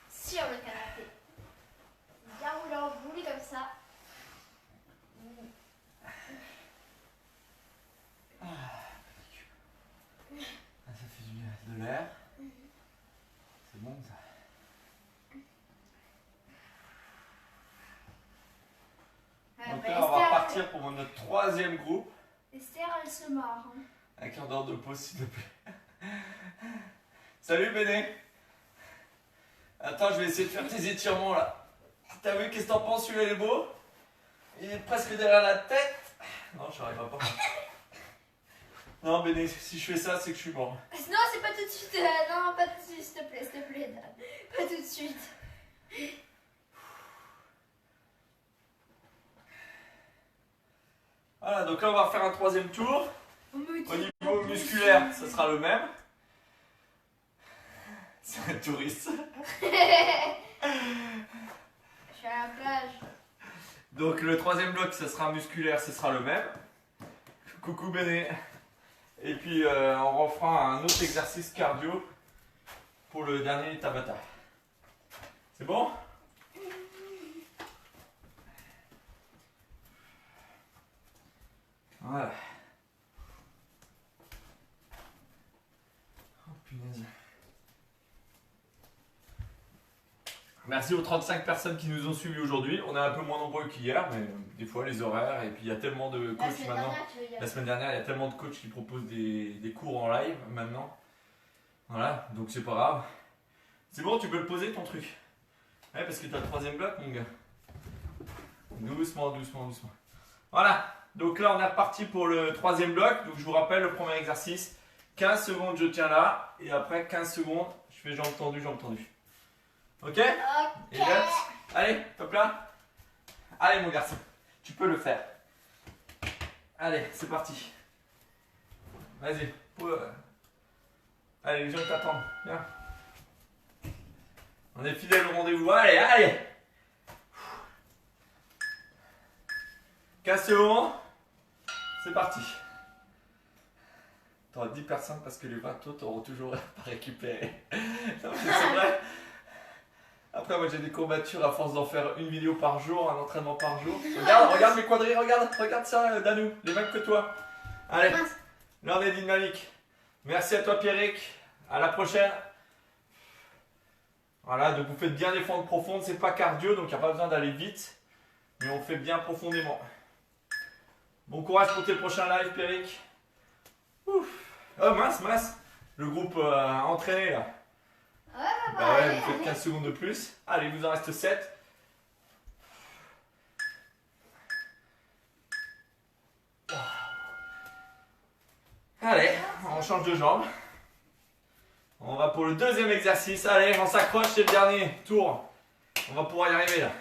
Sur le canapé. Bien roulant, bouli comme ça. Ah, ça fait du bien. De l'air. C'est bon ça. Donc là, on va partir pour notre troisième groupe. Esther, elle se marre. Hein. Un quart d'heure de pause, s'il te plaît. Salut Béné. Attends, je vais essayer de faire tes étirements là. T'as vu, qu'est-ce que t'en penses? Celui-là, il est beau. Il est presque derrière la tête. Non, je n'arriverai pas. Non, Béné, si je fais ça, c'est que je suis mort. Non, c'est pas tout de suite. Non, pas tout de suite, s'il te plaît, Dan. Pas tout de suite. Voilà, donc là, on va faire un troisième tour. Au niveau musculaire, ça sera le même. C'est un touriste. Je suis à la plage. Donc le troisième bloc, ça sera musculaire, ce sera le même. Coucou Béné. Et puis on refera un autre exercice cardio pour le dernier Tabata. C'est bon? Voilà. Oh punaise. Merci aux 35 personnes qui nous ont suivis aujourd'hui. On est un peu moins nombreux qu'hier, mais des fois les horaires, et puis il y a tellement de La coachs semaine maintenant. dernière, tu veux dire. La semaine dernière, il y a tellement de coachs qui proposent des cours en live maintenant. Voilà, donc c'est pas grave. C'est bon, tu peux le poser ton truc. Ouais, parce que tu as le troisième bloc, mon gars. Doucement, doucement, doucement. Voilà, donc là on est reparti pour le troisième bloc. Donc je vous rappelle le premier exercice. 15 secondes, je tiens là. Et après 15 secondes, je fais jambes tendues, jambes tendues. Ok? Et Ok. let's. Allez, top là. Allez mon garçon, tu peux le faire. Allez, c'est parti. Vas-y. Allez, les gens t'attendent. Viens. On est fidèles au rendez-vous. Allez, allez. 15 secondes. C'est parti. T'auras 10 personnes parce que les 20 autres auront toujours pas récupéré. Non, mais c'est vrai. Après, moi j'ai des courbatures à force d'en faire une vidéo par jour, un entraînement par jour. Regarde mes quadris, regarde ça, Danou, les mêmes que toi. Allez, Mince. là on est dynamique. Merci à toi, Pierrick. À la prochaine. Voilà, donc vous faites bien des fentes profondes. C'est pas cardio, donc il n'y a pas besoin d'aller vite. Mais on fait bien profondément. Bon courage pour tes prochains lives, Pierrick. Ouf. Oh mince. Le groupe entraîné là. Ouais, Bah ouais, allez, vous faites allez. 15 secondes de plus. Allez, il vous en reste 7. Allez, on change de jambe. On va pour le deuxième exercice. Allez, on s'accroche, c'est le dernier tour. On va pouvoir y arriver là.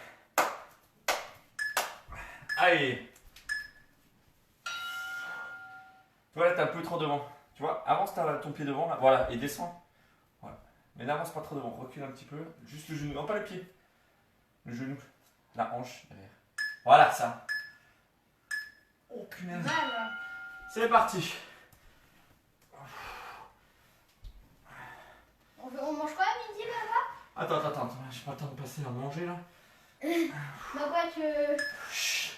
Allez. Tu vois là, t'es un peu trop devant. Tu vois, avance ton pied devant là. Voilà, et descends. Voilà. Mais n'avance pas trop devant. Recule un petit peu. Juste le genou. Non, pas le pied. Le genou. La hanche derrière. Voilà, ça. Oh punaise. Mal. C'est parti. On mange quoi à midi là? Attends. J'ai pas le temps de passer à manger là. Bah quoi, je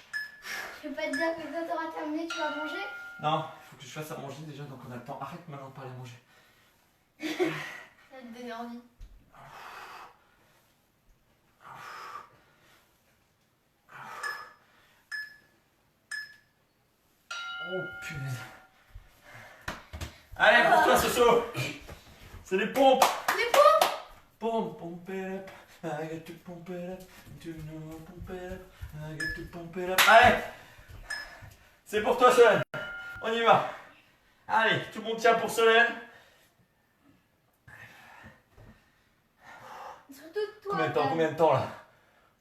peux pas te dire que quand t'auras terminé, tu vas manger? Non, il faut que je fasse à manger déjà, donc on a le temps. Arrête maintenant de parler à manger. Ça va te donner envie. Oh punaise. Allez, pour toi, Soso. C'est des pompes. Les pompes. Pump it up. I got to pump it up. Do no pump it up. I got to pump it up. Allez. C'est pour toi, Solène. On y va. Allez, tout le monde tient pour Solène. Surtout toi. Combien de temps là?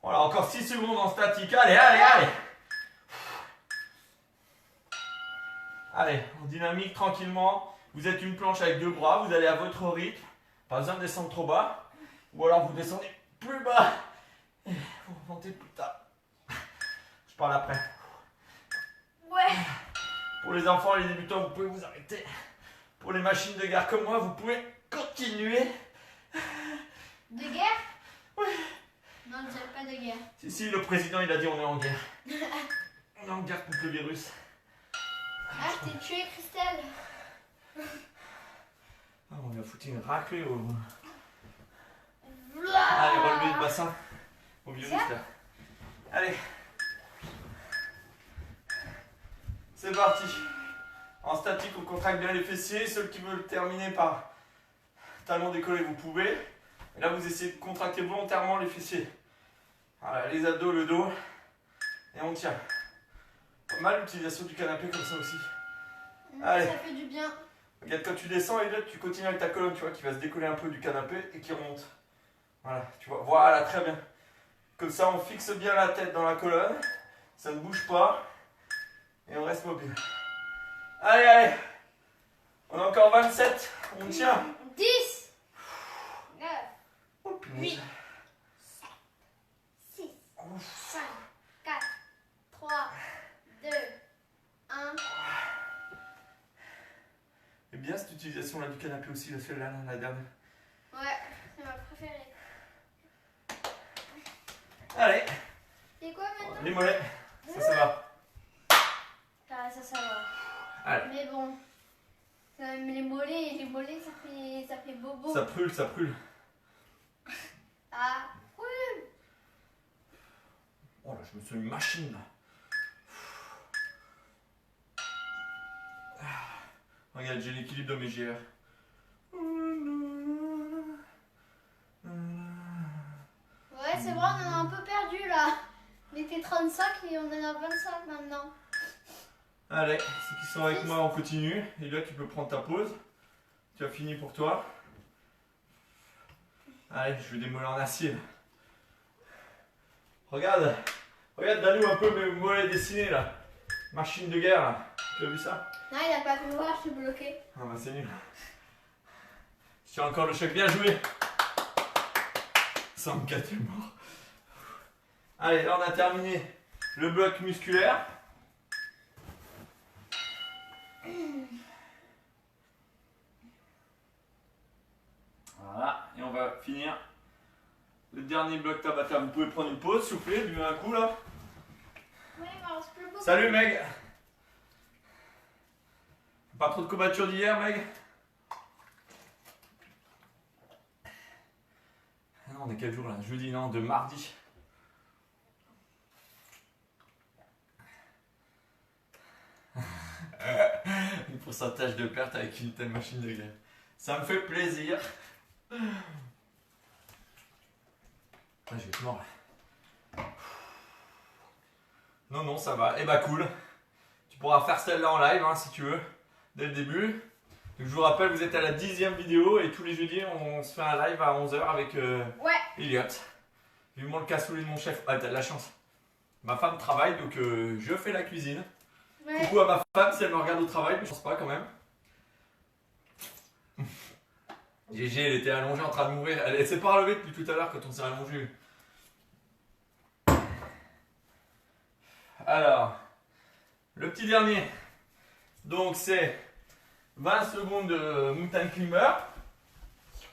Voilà, encore 6 secondes en statique. Allez. Allez, on dynamique tranquillement. Vous êtes une planche avec 2 bras, vous allez à votre rythme. Pas besoin de descendre trop bas. Ou alors vous descendez plus bas. Et vous remontez plus tard. Je parle après. Ouais. Pour les enfants et les débutants, vous pouvez vous arrêter. Pour les machines de guerre comme moi, vous pouvez continuer. De guerre? Oui. Non, je dirais pas de guerre. Si, le président il a dit on est en guerre. On est en guerre contre le virus. Ah, je t'ai tué, Christelle. Ah, on lui a foutu une raclée au... V'là. Allez, relevez le bassin au virus Ça là. Allez. C'est parti. En statique, on contracte bien les fessiers. Ceux qui veulent terminer par talon décollé, vous pouvez. Et là, vous essayez de contracter volontairement les fessiers. Voilà, les abdos, le dos. Et on tient. Pas mal l'utilisation du canapé comme ça aussi. Allez. Ça fait du bien. Regarde, quand tu descends, et là, tu continues avec ta colonne, tu vois, qui va se décoller un peu du canapé et qui remonte. Voilà, tu vois. Voilà, très bien. Comme ça, on fixe bien la tête dans la colonne. Ça ne bouge pas. Et on reste mobile. Allez. On a encore 27. On tient. 10, 9, Oh, punaise. 8, 7, 6, 5, 4, 3, 2, 1. Et bien cette utilisation là du canapé aussi, la dernière. Ouais. Les mollets, ça va. Ah, ça va. Allez. Mais bon, les mollets, ça fait bobo. Ça brûle, ça brûle. Ah, oui. Oh là, je me suis une machine là. Regarde, j'ai l'équilibre de mes GR. Ouais, c'est vrai, on en a un peu perdu là. On était 35 et on en a 25 maintenant. Allez, ceux qui sont avec moi, on continue. Et là, tu peux prendre ta pause. Tu as fini pour toi. Allez, je vais démolir en acier. Regarde, regarde Danou un peu mes mollets dessinés là. Machine de guerre là. Tu as vu ça? Non, il a pas pu voir, je suis bloqué. Ah bah c'est nul. Je tiens encore le choc, bien joué. 104 est mort. Allez, là on a terminé le bloc musculaire. Voilà, et on va finir le dernier bloc Tabata. Vous pouvez prendre une pause, souffler, buvez un coup là. Oui, il m'en reste plus beaucoup. Salut Meg. Pas trop de courbatures d'hier, Meg? Ah non, on est quel jour là? Jeudi, non, de mardi. Un pourcentage de perte avec une telle machine de guerre. Ça me fait plaisir. Ah, je vais te mordre. Non, non, ça va. Eh bah cool. Tu pourras faire celle-là en live hein, si tu veux, dès le début. Donc, je vous rappelle, vous êtes à la 10e vidéo et tous les jeudis, on se fait un live à 11h avec Ouais. Elliot. Vivement le cassoulet de mon chef. Ah, t'as de la chance. Ma femme travaille, donc je fais la cuisine. Ouais. Coucou à ma femme si elle me regarde au travail, mais je pense pas quand même. Gégé, elle était allongée en train de mourir. Elle s'est pas relevée depuis tout à l'heure quand on s'est allongé. Alors, le petit dernier. Donc c'est 20 secondes de mountain climber.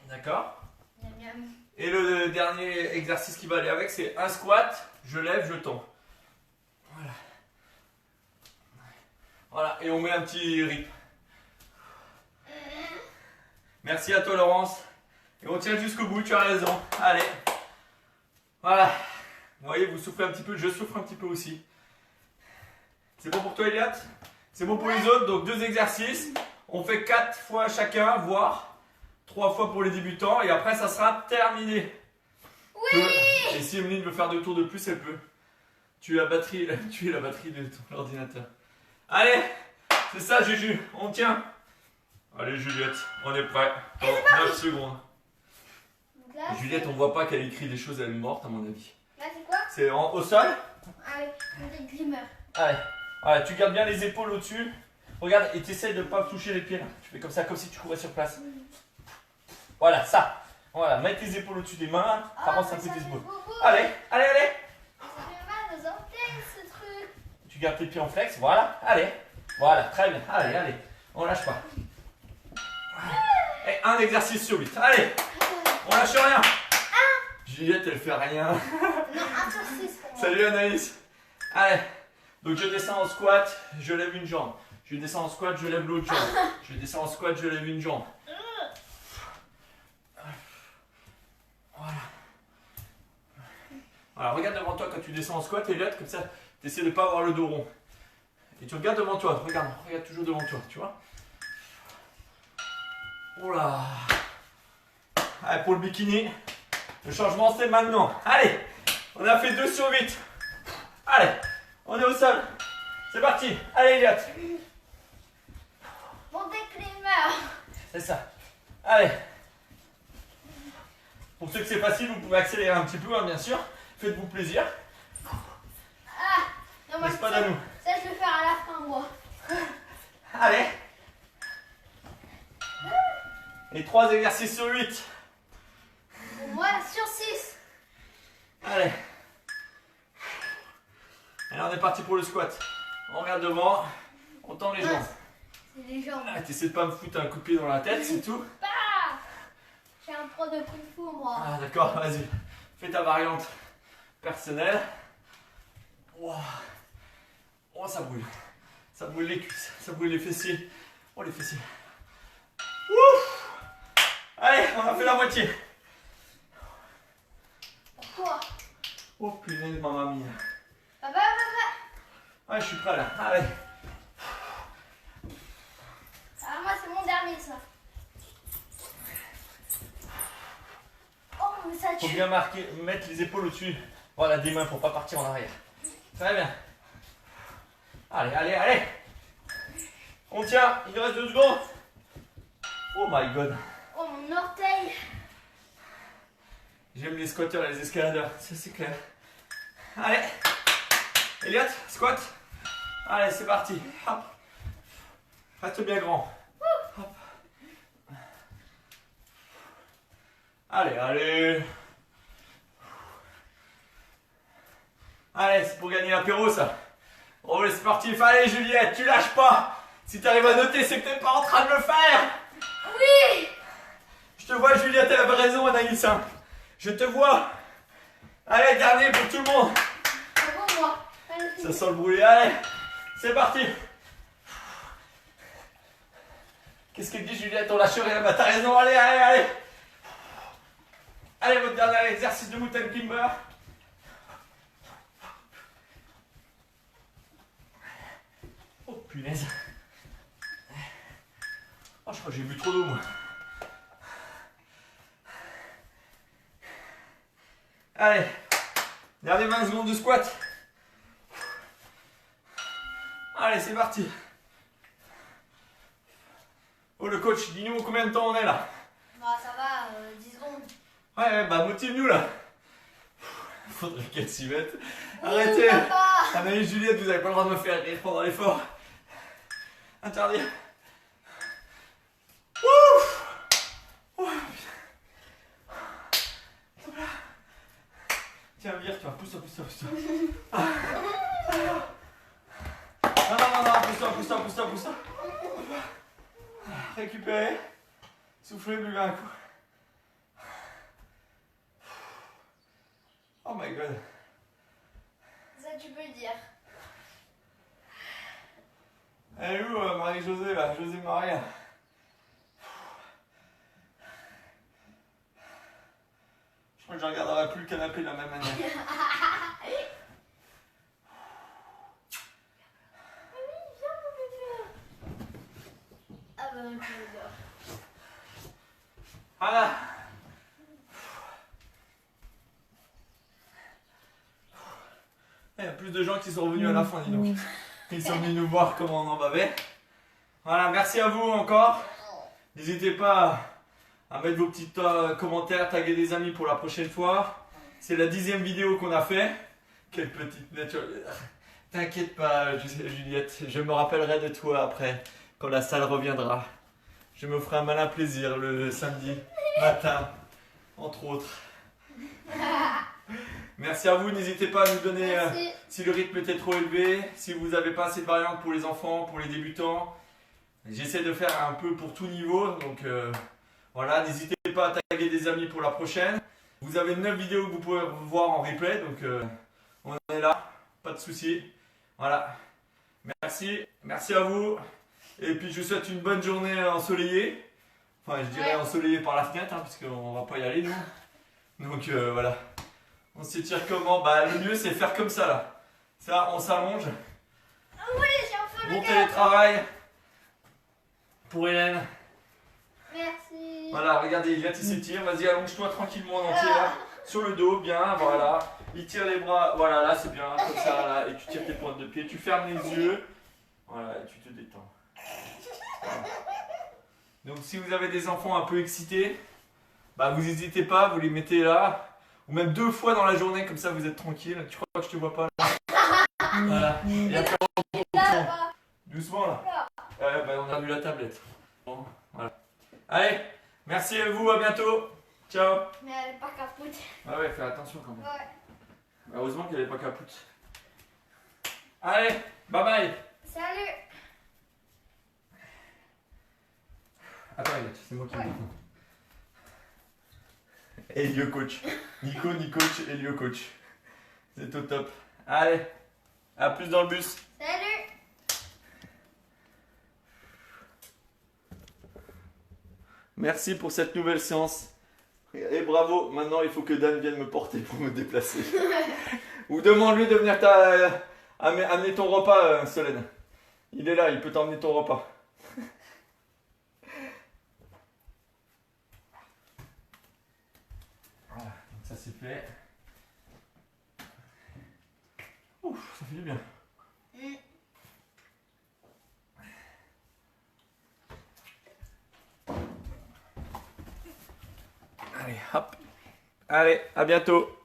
D'accord. Miam, miam. Et le dernier exercice qui va aller avec, c'est un squat, je lève, je tends. Voilà. Voilà, et on met un petit rip. Merci à toi Laurence. Et on tient jusqu'au bout, tu as raison. Allez. Voilà. Vous voyez, vous souffrez un petit peu, je souffre un petit peu aussi. C'est bon pour toi Eliott? C'est bon pour les autres, donc 2 exercices. On fait 4 fois chacun, voire 3 fois pour les débutants. Et après, ça sera terminé. Oui. Et si Emeline veut faire 2 tours de plus, elle peut. Tu es la batterie de ton ordinateur. Allez, c'est ça Juju, on tient. Allez Juliette, on est prêt. Dans 9 secondes. Donc là, Juliette, on voit pas qu'elle écrit des choses, elle est morte à mon avis. là c'est quoi? C'est au sol. Allez, on dit glimmer. Allez. Allez, tu gardes bien les épaules au-dessus. Regarde, et tu essaies de ne pas toucher les pieds là. Tu fais comme ça, comme si tu courais sur place. Voilà, ça. Voilà, mets tes épaules au-dessus des mains. Ça avance un peu tes épaules. Allez, allez, allez. Ça fait mal aux orteils ce truc. Tu gardes tes pieds en flex, voilà, allez. Voilà, très bien. Allez, allez. On lâche pas. Et un exercice sur 8. Allez, on lâche rien. Juliette, elle fait rien. Non, 1 sur 6 pour moi. Salut Anaïs. Allez. Donc je descends en squat, je lève une jambe. Je descends en squat, je lève l'autre jambe. Je descends en squat, je lève une jambe. Voilà. Voilà, regarde devant toi quand tu descends en squat, Elliot, comme ça, tu essaies de ne pas avoir le dos rond. Et tu regardes devant toi, regarde toujours devant toi, tu vois. Oh là. Allez, pour le bikini, le changement c'est maintenant. Allez, on a fait 2 sur 8. Allez, on est au sol. C'est parti. Allez, Elliot. Montée climber. C'est ça. Allez. Pour ceux que c'est facile, vous pouvez accélérer un petit peu, hein, bien sûr. Faites-vous plaisir. Ah, non, moi, N'est-ce pas, Danou? ça, je vais faire à la fin, moi. Allez. Et 3 exercices sur 8. Pour moi, sur 6. Allez. Allez, on est parti pour le squat. On regarde devant. On tend les jambes. C'est les jambes. Ah, t'essaies de pas me foutre un coup de pied dans la tête, c'est tout. Ah, j'ai un pro de kung fu, moi. Ah, d'accord, vas-y. Fais ta variante personnelle. Wow. Oh, ça brûle. Ça brûle les cuisses, ça brûle les fessiers. Oh, les fessiers. Ouf. Allez, on a fait la moitié. Pourquoi? Oh punaise, ma mamie. Papa. Ouais, je suis prêt là. Allez. Ah, moi, c'est mon dernier, ça. Oh, mais ça Faut tue. bien mettre les épaules au-dessus. Voilà, des mains pour pas partir en arrière. Très bien. Allez. On tient, il reste 2 secondes. Oh my god. Oh, mon orteil. J'aime les squatteurs et les escaladeurs, ça c'est clair. Allez. Elliot, squat. Allez, c'est parti. Hop. Reste bien grand. Hop. Allez. Allez, c'est pour gagner l'apéro ça. Oh, c'est parti. Allez, Juliette, tu lâches pas. Si tu arrives à noter, c'est que t'es pas en train de le faire. Oui. Je te vois, Juliette, elle avait raison, Anaïs. Je te vois. Allez, dernier pour tout le monde. Bravo, moi. Ça sent le brûlé. Allez, c'est parti. Qu'est-ce qu'elle dit, Juliette? On lâche rien. Bah, t'as raison. Allez. Allez, votre dernier exercice de mountain climber. Oh, punaise. Oh, je crois que j'ai bu trop d'eau, moi. Allez, dernier 20 secondes de squat. Allez, c'est parti. Oh, le coach, dis-nous combien de temps on est là? Bah, ça va, 10 secondes. Ouais, bah motive-nous là. Faudrait qu'elle s'y mette. Arrêtez. Papa. Anaïs, Juliette, vous avez pas le droit de me faire rire pendant l'effort. Interdit. Ouf. Oh, tiens, vire, toi. Pousse-toi. Ah. Non, pousse-toi. Récupérez. Soufflez, buvez un coup. Oh my god. Ça, tu peux le dire. Elle est où Marie-Josée là? José Maria. Je crois que je regarderai plus le canapé de la même manière. Ah bah, tu le dors. Voilà. Il y a plus de gens qui sont revenus à la fin, dis donc. Ils sont venus nous voir comment on en bavait. Voilà, merci à vous encore. N'hésitez pas à mettre vos petits commentaires, taguer des amis pour la prochaine fois. C'est la 10e vidéo qu'on a fait. Quelle petite nature. T'inquiète pas, Juliette, je me rappellerai de toi après, quand la salle reviendra. Je me ferai un malin plaisir le samedi matin, entre autres. Merci à vous, n'hésitez pas à nous donner si le rythme était trop élevé, si vous n'avez pas assez de variantes pour les enfants, pour les débutants. J'essaie de faire un peu pour tout niveau, donc voilà, n'hésitez pas à taguer des amis pour la prochaine. Vous avez 9 vidéos que vous pouvez voir en replay, donc on est là, pas de soucis. Voilà, merci à vous, et puis je vous souhaite une bonne journée ensoleillée. Enfin, je dirais ensoleillée par la fenêtre, hein, parce qu'on va pas y aller nous. Donc voilà. On s'étire comment? Bah le mieux c'est faire comme ça là. Ça, on s'allonge. Ah oui, j'ai enfin le Bon cœur. télétravail pour Hélène. Merci. Voilà, regardez, il s'étire. Vas-y, allonge-toi tranquillement en entier là. Sur le dos, bien, voilà. Il tire les bras, voilà, là c'est bien, comme ça, là. Et tu tires tes pointes de pied. Tu fermes les yeux. Voilà, et tu te détends. Voilà. Donc si vous avez des enfants un peu excités, bah vous n'hésitez pas, vous les mettez là. Ou même 2 fois dans la journée, comme ça vous êtes tranquille. Tu crois que je te vois pas là? Voilà. Et après, Papa. doucement là. Bah, on a vu la tablette. Bon, voilà. Allez, merci à vous, à bientôt. Ciao. Mais elle est pas capote. Ah ouais, fais attention quand même. Ouais. Heureusement qu'elle n'est pas capote. Allez, bye bye. Salut. Attends, c'est moi qui me dis. Elio coach. Nico, coach, Elio coach. C'est au top. Allez. À plus dans le bus. Salut. Merci pour cette nouvelle séance. Et bravo, maintenant il faut que Dan vienne me porter pour me déplacer. Ou demande-lui de venir amener ton repas, Solène. Il est là, il peut t'emmener ton repas. Voilà, donc ça c'est fait. Ouf, ça fait du bien. Allez, hop. Allez, à bientôt.